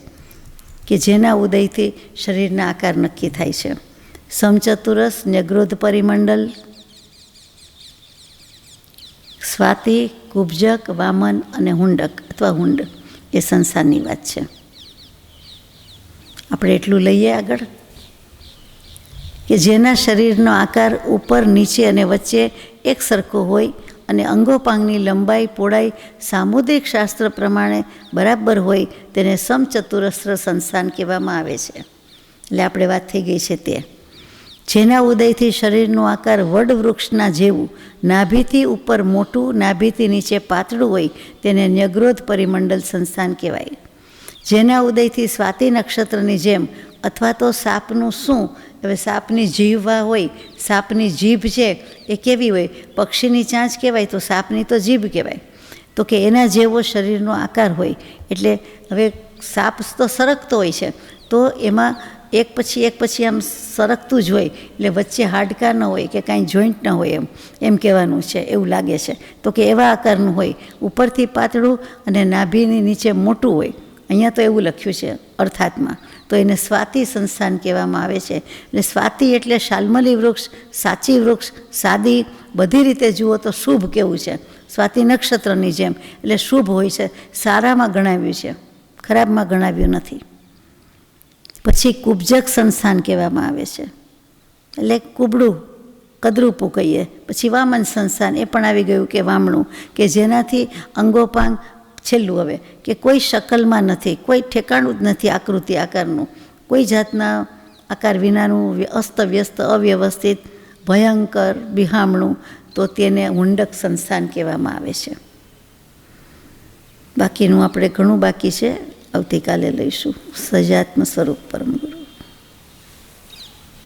કે જેના ઉદયથી શરીરના આકાર નક્કી થાય છે. સમચતુરસ, ન્યગ્રોધ પરિમંડલ, સ્વાતિ, કુબ્જક, વામન અને હુંડક અથવા હુંડ, એ સંસારની વાત છે. આપણે એટલું લઈએ આગળ, કે જેના શરીરનો આકાર ઉપર, નીચે અને વચ્ચે એક સરખો હોય અને અંગોપાંગની લંબાઈ પહોળાઈ સામુદ્રિક શાસ્ત્ર પ્રમાણે બરાબર હોય તેને સમચતુરસ્ર સંસ્થાન કહેવામાં આવે છે. એટલે આપણે વાત થઈ ગઈ છે તે, જેના ઉદયથી શરીરનો આકાર વડવૃક્ષના જેવું નાભીથી ઉપર મોટું, નાભીથી નીચે પાતળું હોય તેને ન્યગ્રોધ પરિમંડલ સંસ્થાન કહેવાય. જેના ઉદયથી સ્વાતિ નક્ષત્રની જેમ અથવા તો સાપનું શું, હવે સાપની જીભવા હોય, સાપની જીભ છે એ કેવી હોય, પક્ષીની ચાંચ કહેવાય તો સાપની તો જીભ કહેવાય, તો કે એના જેવો શરીરનો આકાર હોય. એટલે હવે સાપ તો સરકતો હોય છે, તો એમાં એક પછી આમ સરકતું જ હોય, એટલે વચ્ચે હાડકાં ન હોય કે કાંઈ જોઈન્ટ ન હોય એમ કહેવાનું છે, એવું લાગે છે. તો કે એવા આકારનું હોય, ઉપરથી પાતળું અને નાભીની નીચે મોટું હોય. અહીંયા તો એવું લખ્યું છે અર્થાતમાં, તો એને સ્વાતિ સંસ્થાન કહેવામાં આવે છે. એટલે સ્વાતિ એટલે શાલ્મલી વૃક્ષ, સાચી વૃક્ષ, સાદી, બધી રીતે જુઓ તો શુભ કેવું છે, સ્વાતિ નક્ષત્રની જેમ, એટલે શુભ હોય છે, સારામાં ગણાવ્યું છે, ખરાબમાં ગણાવ્યું નથી. પછી કુબ્જક સંસ્થાન કહેવામાં આવે છે, એટલે કુબડું, કદરૂપું કહીએ. પછી વામન સંસ્થાન, એ પણ આવી ગયું કે વામણું, કે જેનાથી અંગોપાંગ, છેલ્લું હવે કે કોઈ શકલમાં નથી, કોઈ ઠેકાણું જ નથી આકૃતિ આકારનું, કોઈ જાતના આકાર વિનાનું, અસ્તવ્યસ્ત, અવ્યવસ્થિત, ભયંકર, બિહામણું, તો તેને હુંડક સંસ્થાન કહેવામાં આવે છે. બાકીનું આપણે ઘણું બાકી છે, આવતીકાલે લઈશું. સજાત્મ સ્વરૂપ પરમ ગુરુ.